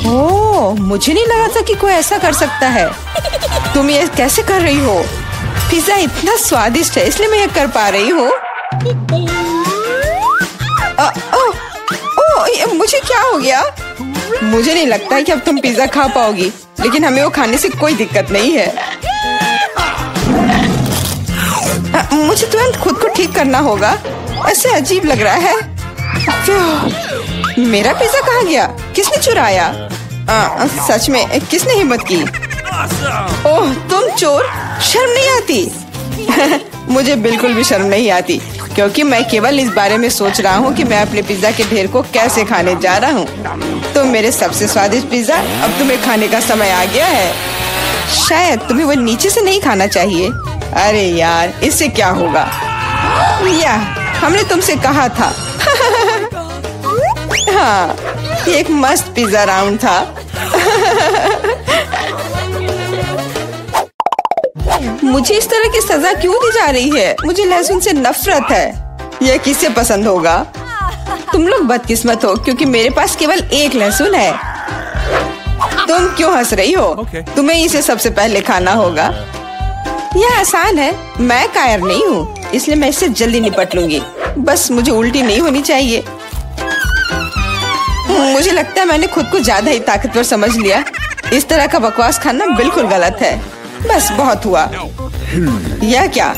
ओह, मुझे नहीं लगा था कि कोई ऐसा कर सकता है। तुम ये कैसे कर रही हो? पिज्जा इतना स्वादिष्ट है इसलिए मैं ये कर पा रही हूँ। मुझे क्या हो गया? मुझे नहीं लगता है कि अब तुम पिज्जा खा पाओगी, लेकिन हमें वो खाने से कोई दिक्कत नहीं है। मुझे तुरंत खुद को ठीक करना होगा। ऐसे अजीब लग रहा है। मेरा पिज्जा कहाँ गया? किसने चुराया? सच में किसने हिम्मत की? ओह, तुम चोर! शर्म नहीं आती? मुझे बिल्कुल भी शर्म नहीं आती। क्योंकि मैं केवल इस बारे में सोच रहा हूँ कि मैं अपने पिज्जा के ढेर को कैसे खाने जा रहा हूँ। तो मेरे सबसे स्वादिष्ट पिज्जा, अब तुम्हें खाने का समय आ गया है। शायद तुम्हें वो नीचे से नहीं खाना चाहिए। अरे यार, इससे क्या होगा? या हमने तुमसे कहा था। हाँ, ये एक मस्त पिज्जा राउंड था। मुझे इस तरह की सजा क्यों दी जा रही है? मुझे लहसुन से नफरत है। यह किसे पसंद होगा? तुम लोग बदकिस्मत हो क्योंकि मेरे पास केवल एक लहसुन है। तुम क्यों हंस रही हो? तुम्हें इसे सबसे पहले खाना होगा। यह आसान है। मैं कायर नहीं हूँ, इसलिए मैं इससे जल्दी निपट लूंगी। बस मुझे उल्टी नहीं होनी चाहिए। मुझे लगता है मैंने खुद को ज्यादा ही ताकतवर समझ लिया। इस तरह का बकवास खाना बिल्कुल गलत है। बस बहुत हुआ। यह क्या?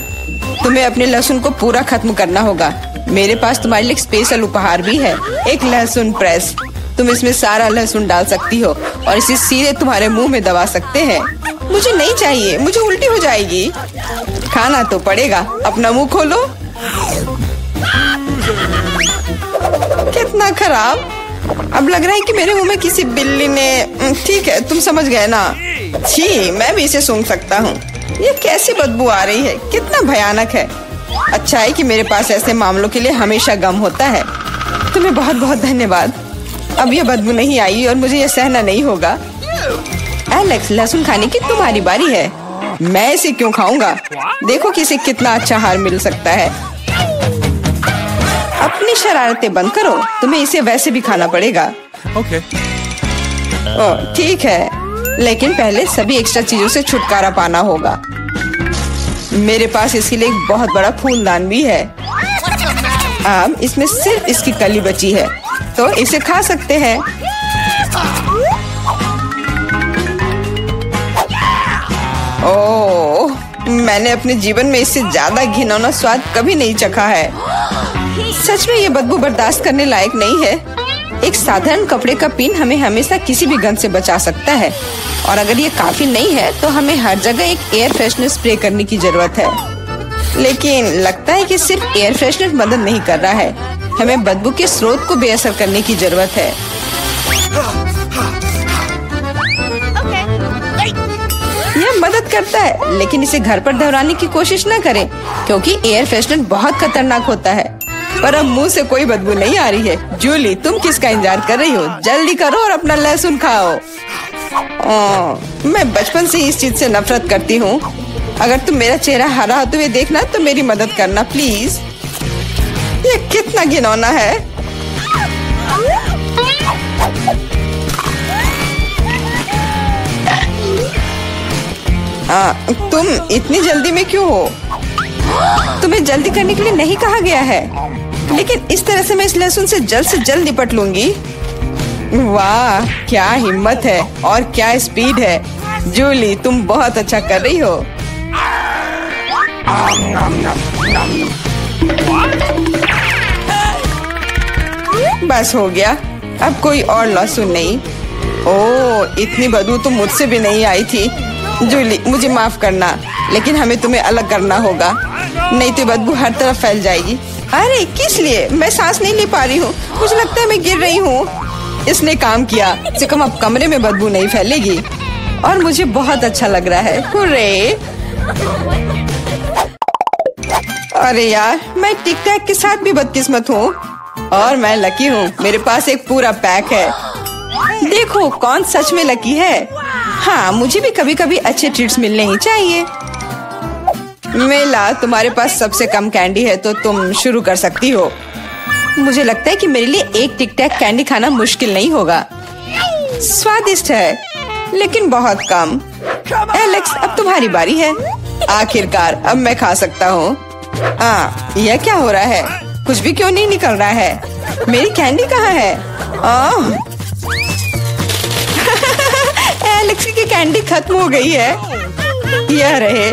तुम्हें अपने लहसुन को पूरा खत्म करना होगा। मेरे पास तुम्हारे लिए एक स्पेशल उपहार भी है, एक लहसुन प्रेस। तुम इसमें सारा लहसुन डाल सकती हो और इसे सीधे तुम्हारे मुंह में दबा सकते हैं। मुझे नहीं चाहिए, मुझे उल्टी हो जाएगी। खाना तो पड़ेगा। अपना मुंह खोलो। कितना खराब। अब लग रहा है कि मेरे मुंह में किसी बिल्ली ने। ठीक है, तुम समझ गए ना। छी, मैं भी इसे सूंघ सकता हूँ। ये कैसी बदबू आ रही है? कितना भयानक है। अच्छा है कि मेरे पास ऐसे मामलों के लिए हमेशा गम होता है। तुम्हें बहुत बहुत धन्यवाद। अब यह बदबू नहीं आई और मुझे यह सहना नहीं होगा। एलेक्स, लहसुन खाने की तुम्हारी बारी है। मैं इसे क्यों खाऊंगा? देखो कि इसे कितना अच्छा आहार मिल सकता है। अपनी शरारतें बंद करो। तुम्हें इसे वैसे भी खाना पड़ेगा। Okay. ओह, ठीक है, लेकिन पहले सभी एक्स्ट्रा चीजों से छुटकारा पाना होगा। मेरे पास इसके लिए एक बहुत बड़ा फूलदान भी है। अब इसमें सिर्फ इसकी कली बची है, तो इसे खा सकते हैं। ओह, मैंने अपने जीवन में इससे ज्यादा घिनौना स्वाद कभी नहीं चखा है। सच में ये बदबू बर्दाश्त करने लायक नहीं है। एक साधारण कपड़े का पिन हमें हमेशा किसी भी गंध से बचा सकता है, और अगर ये काफी नहीं है तो हमें हर जगह एक एयर फ्रेशनर स्प्रे करने की जरूरत है। लेकिन लगता है कि सिर्फ एयर फ्रेशनर मदद नहीं कर रहा है। हमें बदबू के स्रोत को बेअसर करने की जरूरत है। यह मदद करता है, लेकिन इसे घर पर दोहराने की कोशिश न करें क्योंकि एयर फ्रेशनर बहुत खतरनाक होता है। पर अब मुंह से कोई बदबू नहीं आ रही है। जूली, तुम किसका इंतजार कर रही हो? जल्दी करो और अपना लहसुन खाओ। मैं बचपन से इस चीज से नफरत करती हूँ। अगर तुम मेरा चेहरा हरा होते हुए देखना तो मेरी मदद करना प्लीज। ये कितना घिनौना है। तुम इतनी जल्दी में क्यों हो? तुम्हें जल्दी करने के लिए नहीं कहा गया है, लेकिन इस तरह से मैं इस लहसुन से जल्द निपट लूंगी। वाह, क्या हिम्मत है और क्या स्पीड है। जूली, तुम बहुत अच्छा कर रही हो। बस हो गया, अब कोई और लहसुन नहीं। ओह, इतनी बदबू तो मुझसे भी नहीं आई थी। जूली, मुझे माफ करना, लेकिन हमें तुम्हें अलग करना होगा, नहीं तो बदबू हर तरफ फैल जाएगी। अरे किस लिए? मैं सांस नहीं ले पा रही हूँ। मुझे लगता है मैं गिर रही हूँ। इसने काम किया। से कम अब कमरे में बदबू नहीं फैलेगी और मुझे बहुत अच्छा लग रहा है। हुर्रे! अरे यार, मैं टिक टैक के साथ भी बदकिस्मत हूँ और मैं लकी हूँ। मेरे पास एक पूरा पैक है। देखो कौन सच में लकी है। हाँ, मुझे भी कभी कभी अच्छे ट्रीट्स मिलने ही चाहिए। मेला, तुम्हारे पास सबसे कम कैंडी है तो तुम शुरू कर सकती हो। मुझे लगता है कि मेरे लिए एक टिक टैक कैंडी खाना मुश्किल नहीं होगा। स्वादिष्ट है, लेकिन बहुत कम। एलेक्स, अब तुम्हारी बारी है। आखिरकार अब मैं खा सकता हूँ। यह क्या हो रहा है? कुछ भी क्यों नहीं निकल रहा है? मेरी कैंडी कहाँ है? एलेक्स की कैंडी खत्म हो गई है। यह रहे।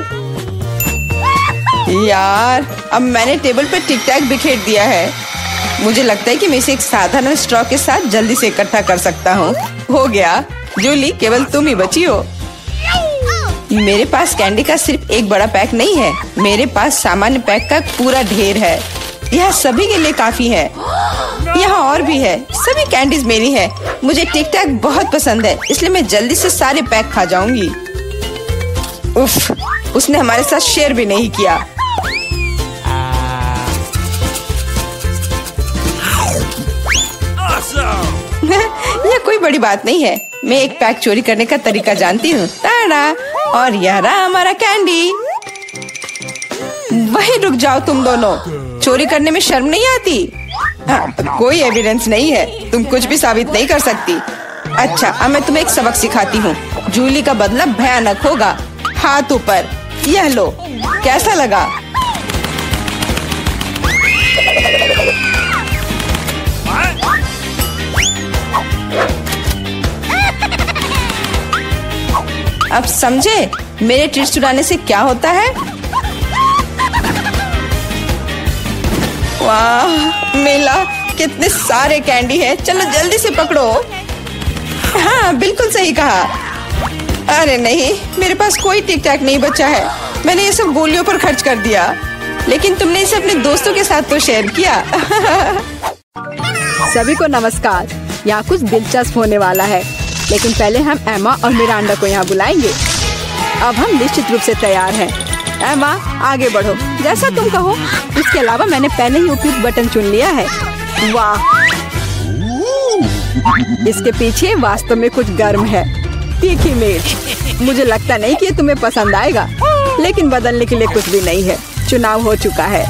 यार, अब मैंने टेबल पर टिक टैक बिखेर दिया है। मुझे लगता है कि मैं इसे एक साधारण स्ट्रॉ के साथ जल्दी से इकट्ठा कर सकता हूँ। हो गया। जूली, केवल तुम ही बची हो। मेरे पास कैंडी का सिर्फ एक बड़ा पैक नहीं है, मेरे पास सामान्य पैक का पूरा ढेर है। यह सभी के लिए काफी है। यहाँ और भी है। सभी कैंडीज मेरी है। मुझे टिक टैक बहुत पसंद है, इसलिए मैं जल्दी से सारे पैक खा जाऊंगी। उफ, उसने हमारे साथ शेयर भी नहीं किया। यह कोई बड़ी बात नहीं है। मैं एक पैक चोरी करने का तरीका जानती हूँ। टाडा! और यह रहा हमारा कैंडी। वहीं रुक जाओ तुम दोनों। चोरी करने में शर्म नहीं आती? कोई एविडेंस नहीं है, तुम कुछ भी साबित नहीं कर सकती। अच्छा, अब मैं तुम्हें एक सबक सिखाती हूँ। जूली का बदला भयानक होगा। हाथ ऊपर। यह लो, कैसा लगा? अब समझे मेरे ट्रीट्स चुराने से क्या होता है? वाह, मिला। कितने सारे कैंडी है। चलो जल्दी से पकड़ो। हाँ, बिल्कुल सही कहा। अरे नहीं, मेरे पास कोई टिक टैक नहीं बचा है। मैंने ये सब गोलियों पर खर्च कर दिया। लेकिन तुमने इसे अपने दोस्तों के साथ तो शेयर किया। सभी को नमस्कार। यहाँ कुछ दिलचस्प होने वाला है, लेकिन पहले हम एमा और मिरांडा को यहाँ बुलाएंगे। अब हम निश्चित रूप से तैयार हैं। एमा, आगे बढ़ो, जैसा तुम कहो। इसके अलावा मैंने पहले ही उपयुक्त बटन चुन लिया है। वाह, इसके पीछे वास्तव में कुछ गर्म है। तीखी मिर्च। मुझे लगता नहीं कि ये तुम्हें पसंद आएगा, लेकिन बदलने के लिए कुछ भी नहीं है। चुनाव हो चुका है।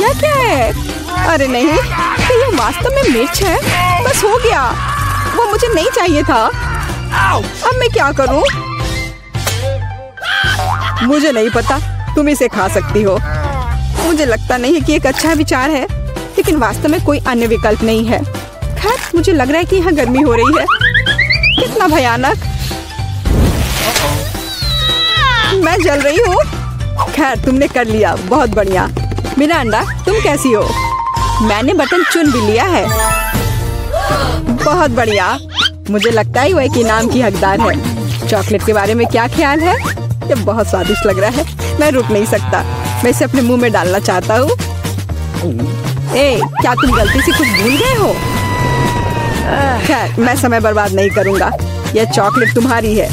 यह क्या है? अरे नहीं, तो ये वास्तव में मिर्च है। बस हो गया। वो मुझे नहीं चाहिए था। अब मैं क्या करूं? मुझे नहीं पता। तुम इसे खा सकती हो। मुझे लगता नहीं है कि एक अच्छा विचार है, लेकिन वास्तव में कोई अन्य विकल्प नहीं है। खैर, मुझे लग रहा है कि यहाँ गर्मी हो रही है। कितना भयानक। मैं जल रही हूँ। खैर, तुमने कर लिया, बहुत बढ़िया। मिरांडा, तुम कैसी हो? मैंने बटन चुन भी लिया है। बहुत बढ़िया। मुझे लगता है वह एक इनाम की हकदार है। चॉकलेट के बारे में क्या ख्याल है? ये बहुत स्वादिष्ट लग रहा है। मैं रुक नहीं सकता। मैं इसे अपने मुंह में डालना चाहता हूँ। क्या तुम गलती से कुछ भूल गए हो? खैर, मैं समय बर्बाद नहीं करूँगा। यह चॉकलेट तुम्हारी है।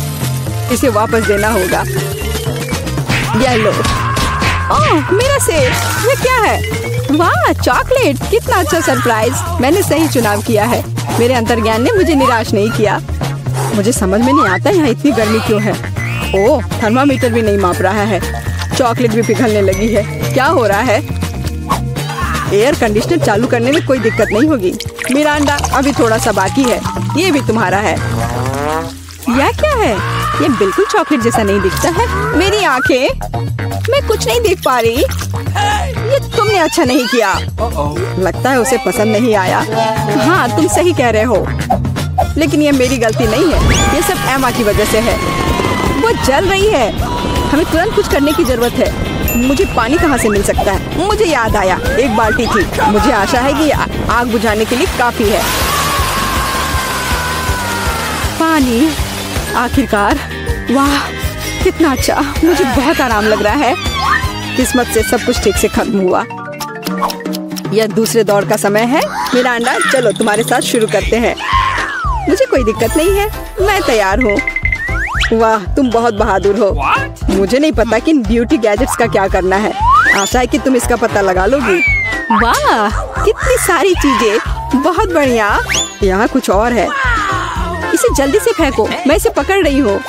इसे वापस देना होगा। यह लो। ओह, मेरा सेब। ये क्या है? वाह, चॉकलेट। कितना अच्छा सरप्राइज। मैंने सही चुनाव किया है। मेरे अंतर्ज्ञान ने मुझे निराश नहीं किया। मुझे समझ में नहीं आता यहाँ इतनी गर्मी क्यों है। ओह, थर्मामीटर भी नहीं माप रहा है। चॉकलेट भी पिघलने लगी है। क्या हो रहा है? एयर कंडीशनर चालू करने में कोई दिक्कत नहीं होगी। मिरांडा, अभी थोड़ा सा बाकी है। ये भी तुम्हारा है। यह क्या है? ये बिल्कुल चॉकलेट जैसा नहीं दिखता है। मेरी आंखें, मैं कुछ नहीं देख पा रही। ये तुमने अच्छा नहीं किया। लगता है उसे पसंद नहीं आया। हाँ, तुम सही कह रहे हो, लेकिन ये मेरी गलती नहीं है। ये सब एमा की वजह से है। वो जल रही है। हमें तुरंत कुछ करने की जरूरत है। मुझे पानी कहाँ से मिल सकता है? मुझे याद आया, एक बाल्टी थी। मुझे आशा है कि आग बुझाने के लिए काफी है। पानी, आखिरकार। वाह, कितना अच्छा। मुझे बहुत आराम लग रहा है। किस्मत से सब कुछ ठीक से खत्म हुआ। यह दूसरे दौर का समय है। मिरांडा, चलो तुम्हारे साथ शुरू करते हैं। मुझे कोई दिक्कत नहीं है। मैं तैयार हूँ। वाह, तुम बहुत बहादुर हो। मुझे नहीं पता कि इन ब्यूटी गैजेट्स का क्या करना है। आशा है कि तुम इसका पता लगा लोगी। वाह, कितनी सारी चीजें। बहुत बढ़िया। यहाँ कुछ और है। इसे जल्दी से फेंको। मैं इसे पकड़ रही हूँ।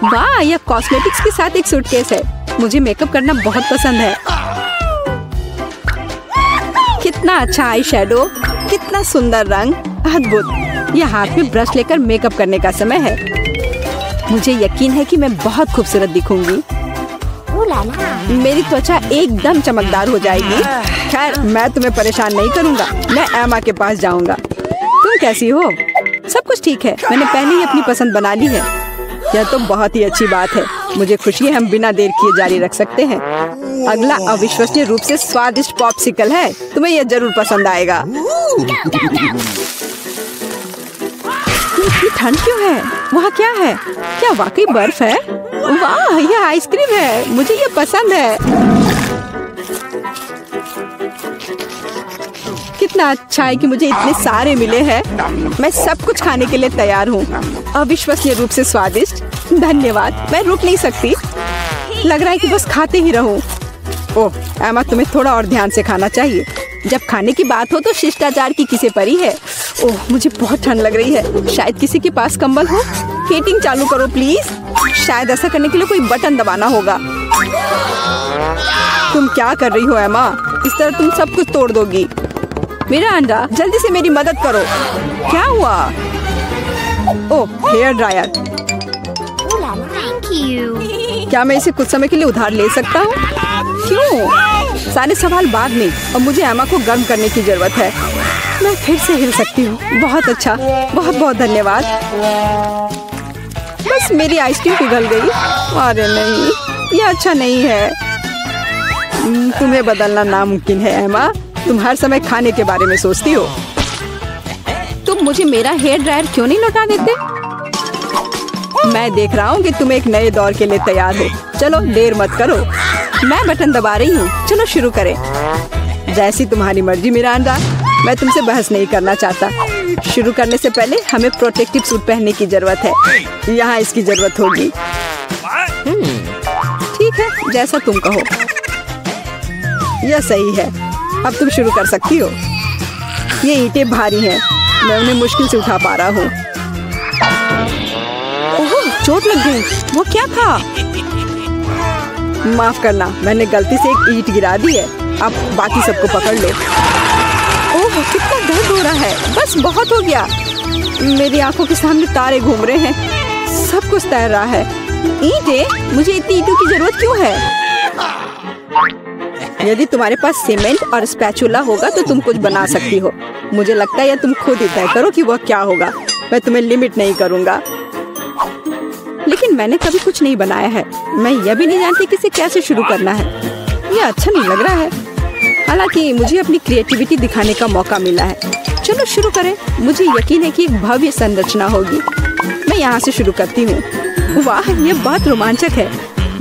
वाह, यह कॉस्मेटिक्स के साथ एक सूटकेस है। मुझे मेकअप करना बहुत पसंद है। कितना अच्छा आई शैडो। कितना सुंदर रंग। अद्भुत। यह हाथ में ब्रश लेकर मेकअप करने का समय है। मुझे यकीन है कि मैं बहुत खूबसूरत दिखूंगी। मेरी त्वचा एकदम चमकदार हो जाएगी। खैर, मैं तुम्हें परेशान नहीं करूंगा। मैं एमा के पास जाऊंगा। तुम कैसी हो? सब कुछ ठीक है। मैंने पहले ही अपनी पसंद बना ली है। यह तो बहुत ही अच्छी बात है। मुझे खुशी है हम बिना देर किए जारी रख सकते हैं। अगला अविश्वसनीय रूप से स्वादिष्ट पॉप्सिकल है। तुम्हें यह जरूर पसंद आएगा। इतनी ठंड क्यों है? वहाँ क्या है? क्या वाकई बर्फ है? वाह, यह आइसक्रीम है। मुझे ये पसंद है। कितना अच्छा है कि मुझे इतने सारे मिले हैं। मैं सब कुछ खाने के लिए तैयार हूँ। अविश्वसनीय रूप से स्वादिष्ट। धन्यवाद, मैं रुक नहीं सकती। लग रहा है कि बस खाते ही रहूं। ओह एमा, तुम्हें थोड़ा और ध्यान से खाना चाहिए। जब खाने की बात हो तो शिष्टाचार की किसे परी है। ओह मुझे बहुत ठंड लग रही है। शायद किसी के पास कंबल हो। हीटिंग चालू करो प्लीज। शायद ऐसा करने के लिए कोई बटन दबाना होगा। तुम क्या कर रही हो एमा? इस तरह तुम सब कुछ तोड़ दोगी। मेरा अंडा, जल्दी से मेरी मदद करो। क्या हुआ? ओह हेयर ड्रायर। क्या मैं इसे कुछ समय के लिए उधार ले सकता हूँ? क्यों? सारे सवाल बाद में। अब मुझे एमा को गर्म करने की जरूरत है। मैं फिर से हिल सकती हूँ। बहुत अच्छा, बहुत बहुत धन्यवाद। बस मेरी आइसक्रीम पिघल गई। अरे नहीं, ये अच्छा नहीं है। तुम्हें बदलना नामुमकिन है एमा। तुम हर समय खाने के बारे में सोचती हो। तुम मुझे मेरा हेयर ड्रायर क्यों नहीं लौटा देते? मैं देख रहा हूँ कि तुम एक नए दौर के लिए तैयार हो। चलो देर मत करो। मैं बटन दबा रही हूँ। चलो शुरू करें। जैसी तुम्हारी मर्जी मिरांडा। मैं तुमसे बहस नहीं करना चाहता। शुरू करने से पहले हमें प्रोटेक्टिव सूट पहनने की जरूरत है। यहाँ इसकी जरूरत होगी। ठीक है, जैसा तुम कहो। यह सही है। अब तुम शुरू कर सकती हो। ये ईंटें भारी हैं। मैं उन्हें मुश्किल से उठा पा रहा हूँ। ओह, चोट लग गई। वो क्या था? माफ करना, मैंने गलती से एक ईंट गिरा दी है। अब बाकी सबको पकड़ लो। ओह, कितना दर्द हो रहा है। बस बहुत हो गया। मेरी आंखों के सामने तारे घूम रहे हैं। सब कुछ तैर रहा है। ईंटें? मुझे इतनी ईंटों की जरूरत क्यों है? यदि तुम्हारे पास सीमेंट और स्पैचुला होगा तो तुम कुछ बना सकती हो। मुझे लगता है या तुम खुद ही तय करो कि वह क्या होगा। मैं तुम्हें लिमिट नहीं करूँगा। लेकिन मैंने कभी कुछ नहीं बनाया है। मैं यह भी नहीं जानती कि इसे कैसे शुरू करना है। यह अच्छा नहीं लग रहा है। हालांकि मुझे अपनी क्रिएटिविटी दिखाने का मौका मिला है। चलो शुरू करें। मुझे यकीन है कि एक भव्य संरचना होगी। मैं यहाँ से शुरू करती हूँ। वाह, यह बहुत रोमांचक है।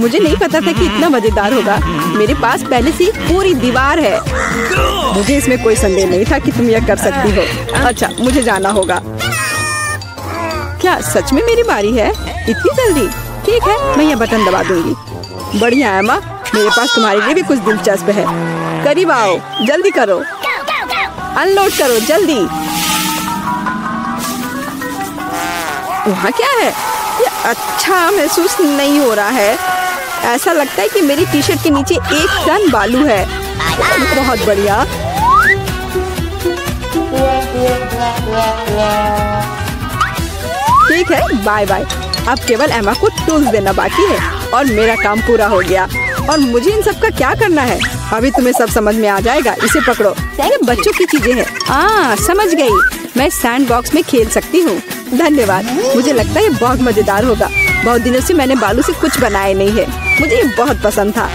मुझे नहीं पता था कि इतना मजेदार होगा। मेरे पास पहले से पूरी दीवार है। मुझे इसमें कोई संदेह नहीं था कि तुम यह कर सकती हो। अच्छा, मुझे जाना होगा। क्या सच में मेरी बारी है? इतनी जल्दी? ठीक है, मैं यह बटन दबा दूंगी। बढ़िया एमा, मेरे पास तुम्हारे लिए भी कुछ दिलचस्प है। करीब आओ, जल्दी करो। अनलोड करो जल्दी। वहाँ क्या है? ये अच्छा महसूस नहीं हो रहा है। ऐसा लगता है कि मेरी टी शर्ट के नीचे 1 टन बालू है। बहुत बढ़िया। ठीक है, बाय बाय। अब केवल एमा को टूल्स देना बाकी है और मेरा काम पूरा हो गया। और मुझे इन सब का क्या करना है? अभी तुम्हें सब समझ में आ जाएगा। इसे पकड़ो। ये बच्चों की चीजें हैं। समझ गई। मैं सैंड बॉक्स में खेल सकती हूँ। धन्यवाद। मुझे लगता है ये बहुत मजेदार होगा। बहुत दिनों से मैंने बालू से कुछ बनाया नहीं है। मुझे ये बहुत पसंद था।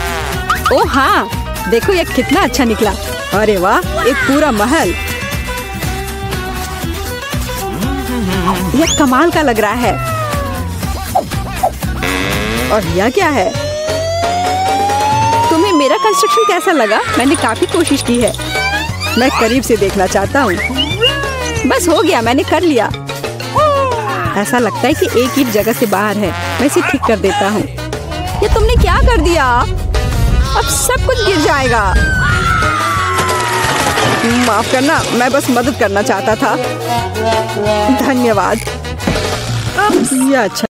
ओह हाँ, देखो ये कितना अच्छा निकला। अरे वाह, एक पूरा महल। यह कमाल का लग रहा है। और यह क्या है? तुम्हें मेरा कंस्ट्रक्शन कैसा लगा? मैंने काफी कोशिश की है। मैं करीब से देखना चाहता हूँ। बस हो गया, मैंने कर लिया। ऐसा लगता है कि एक ईंट जगह से बाहर है। मैं इसे ठीक कर देता हूँ। ये तुमने क्या कर दिया? अब सब कुछ गिर जाएगा। माफ करना, मैं बस मदद करना चाहता था। धन्यवाद। अब यह अच्छा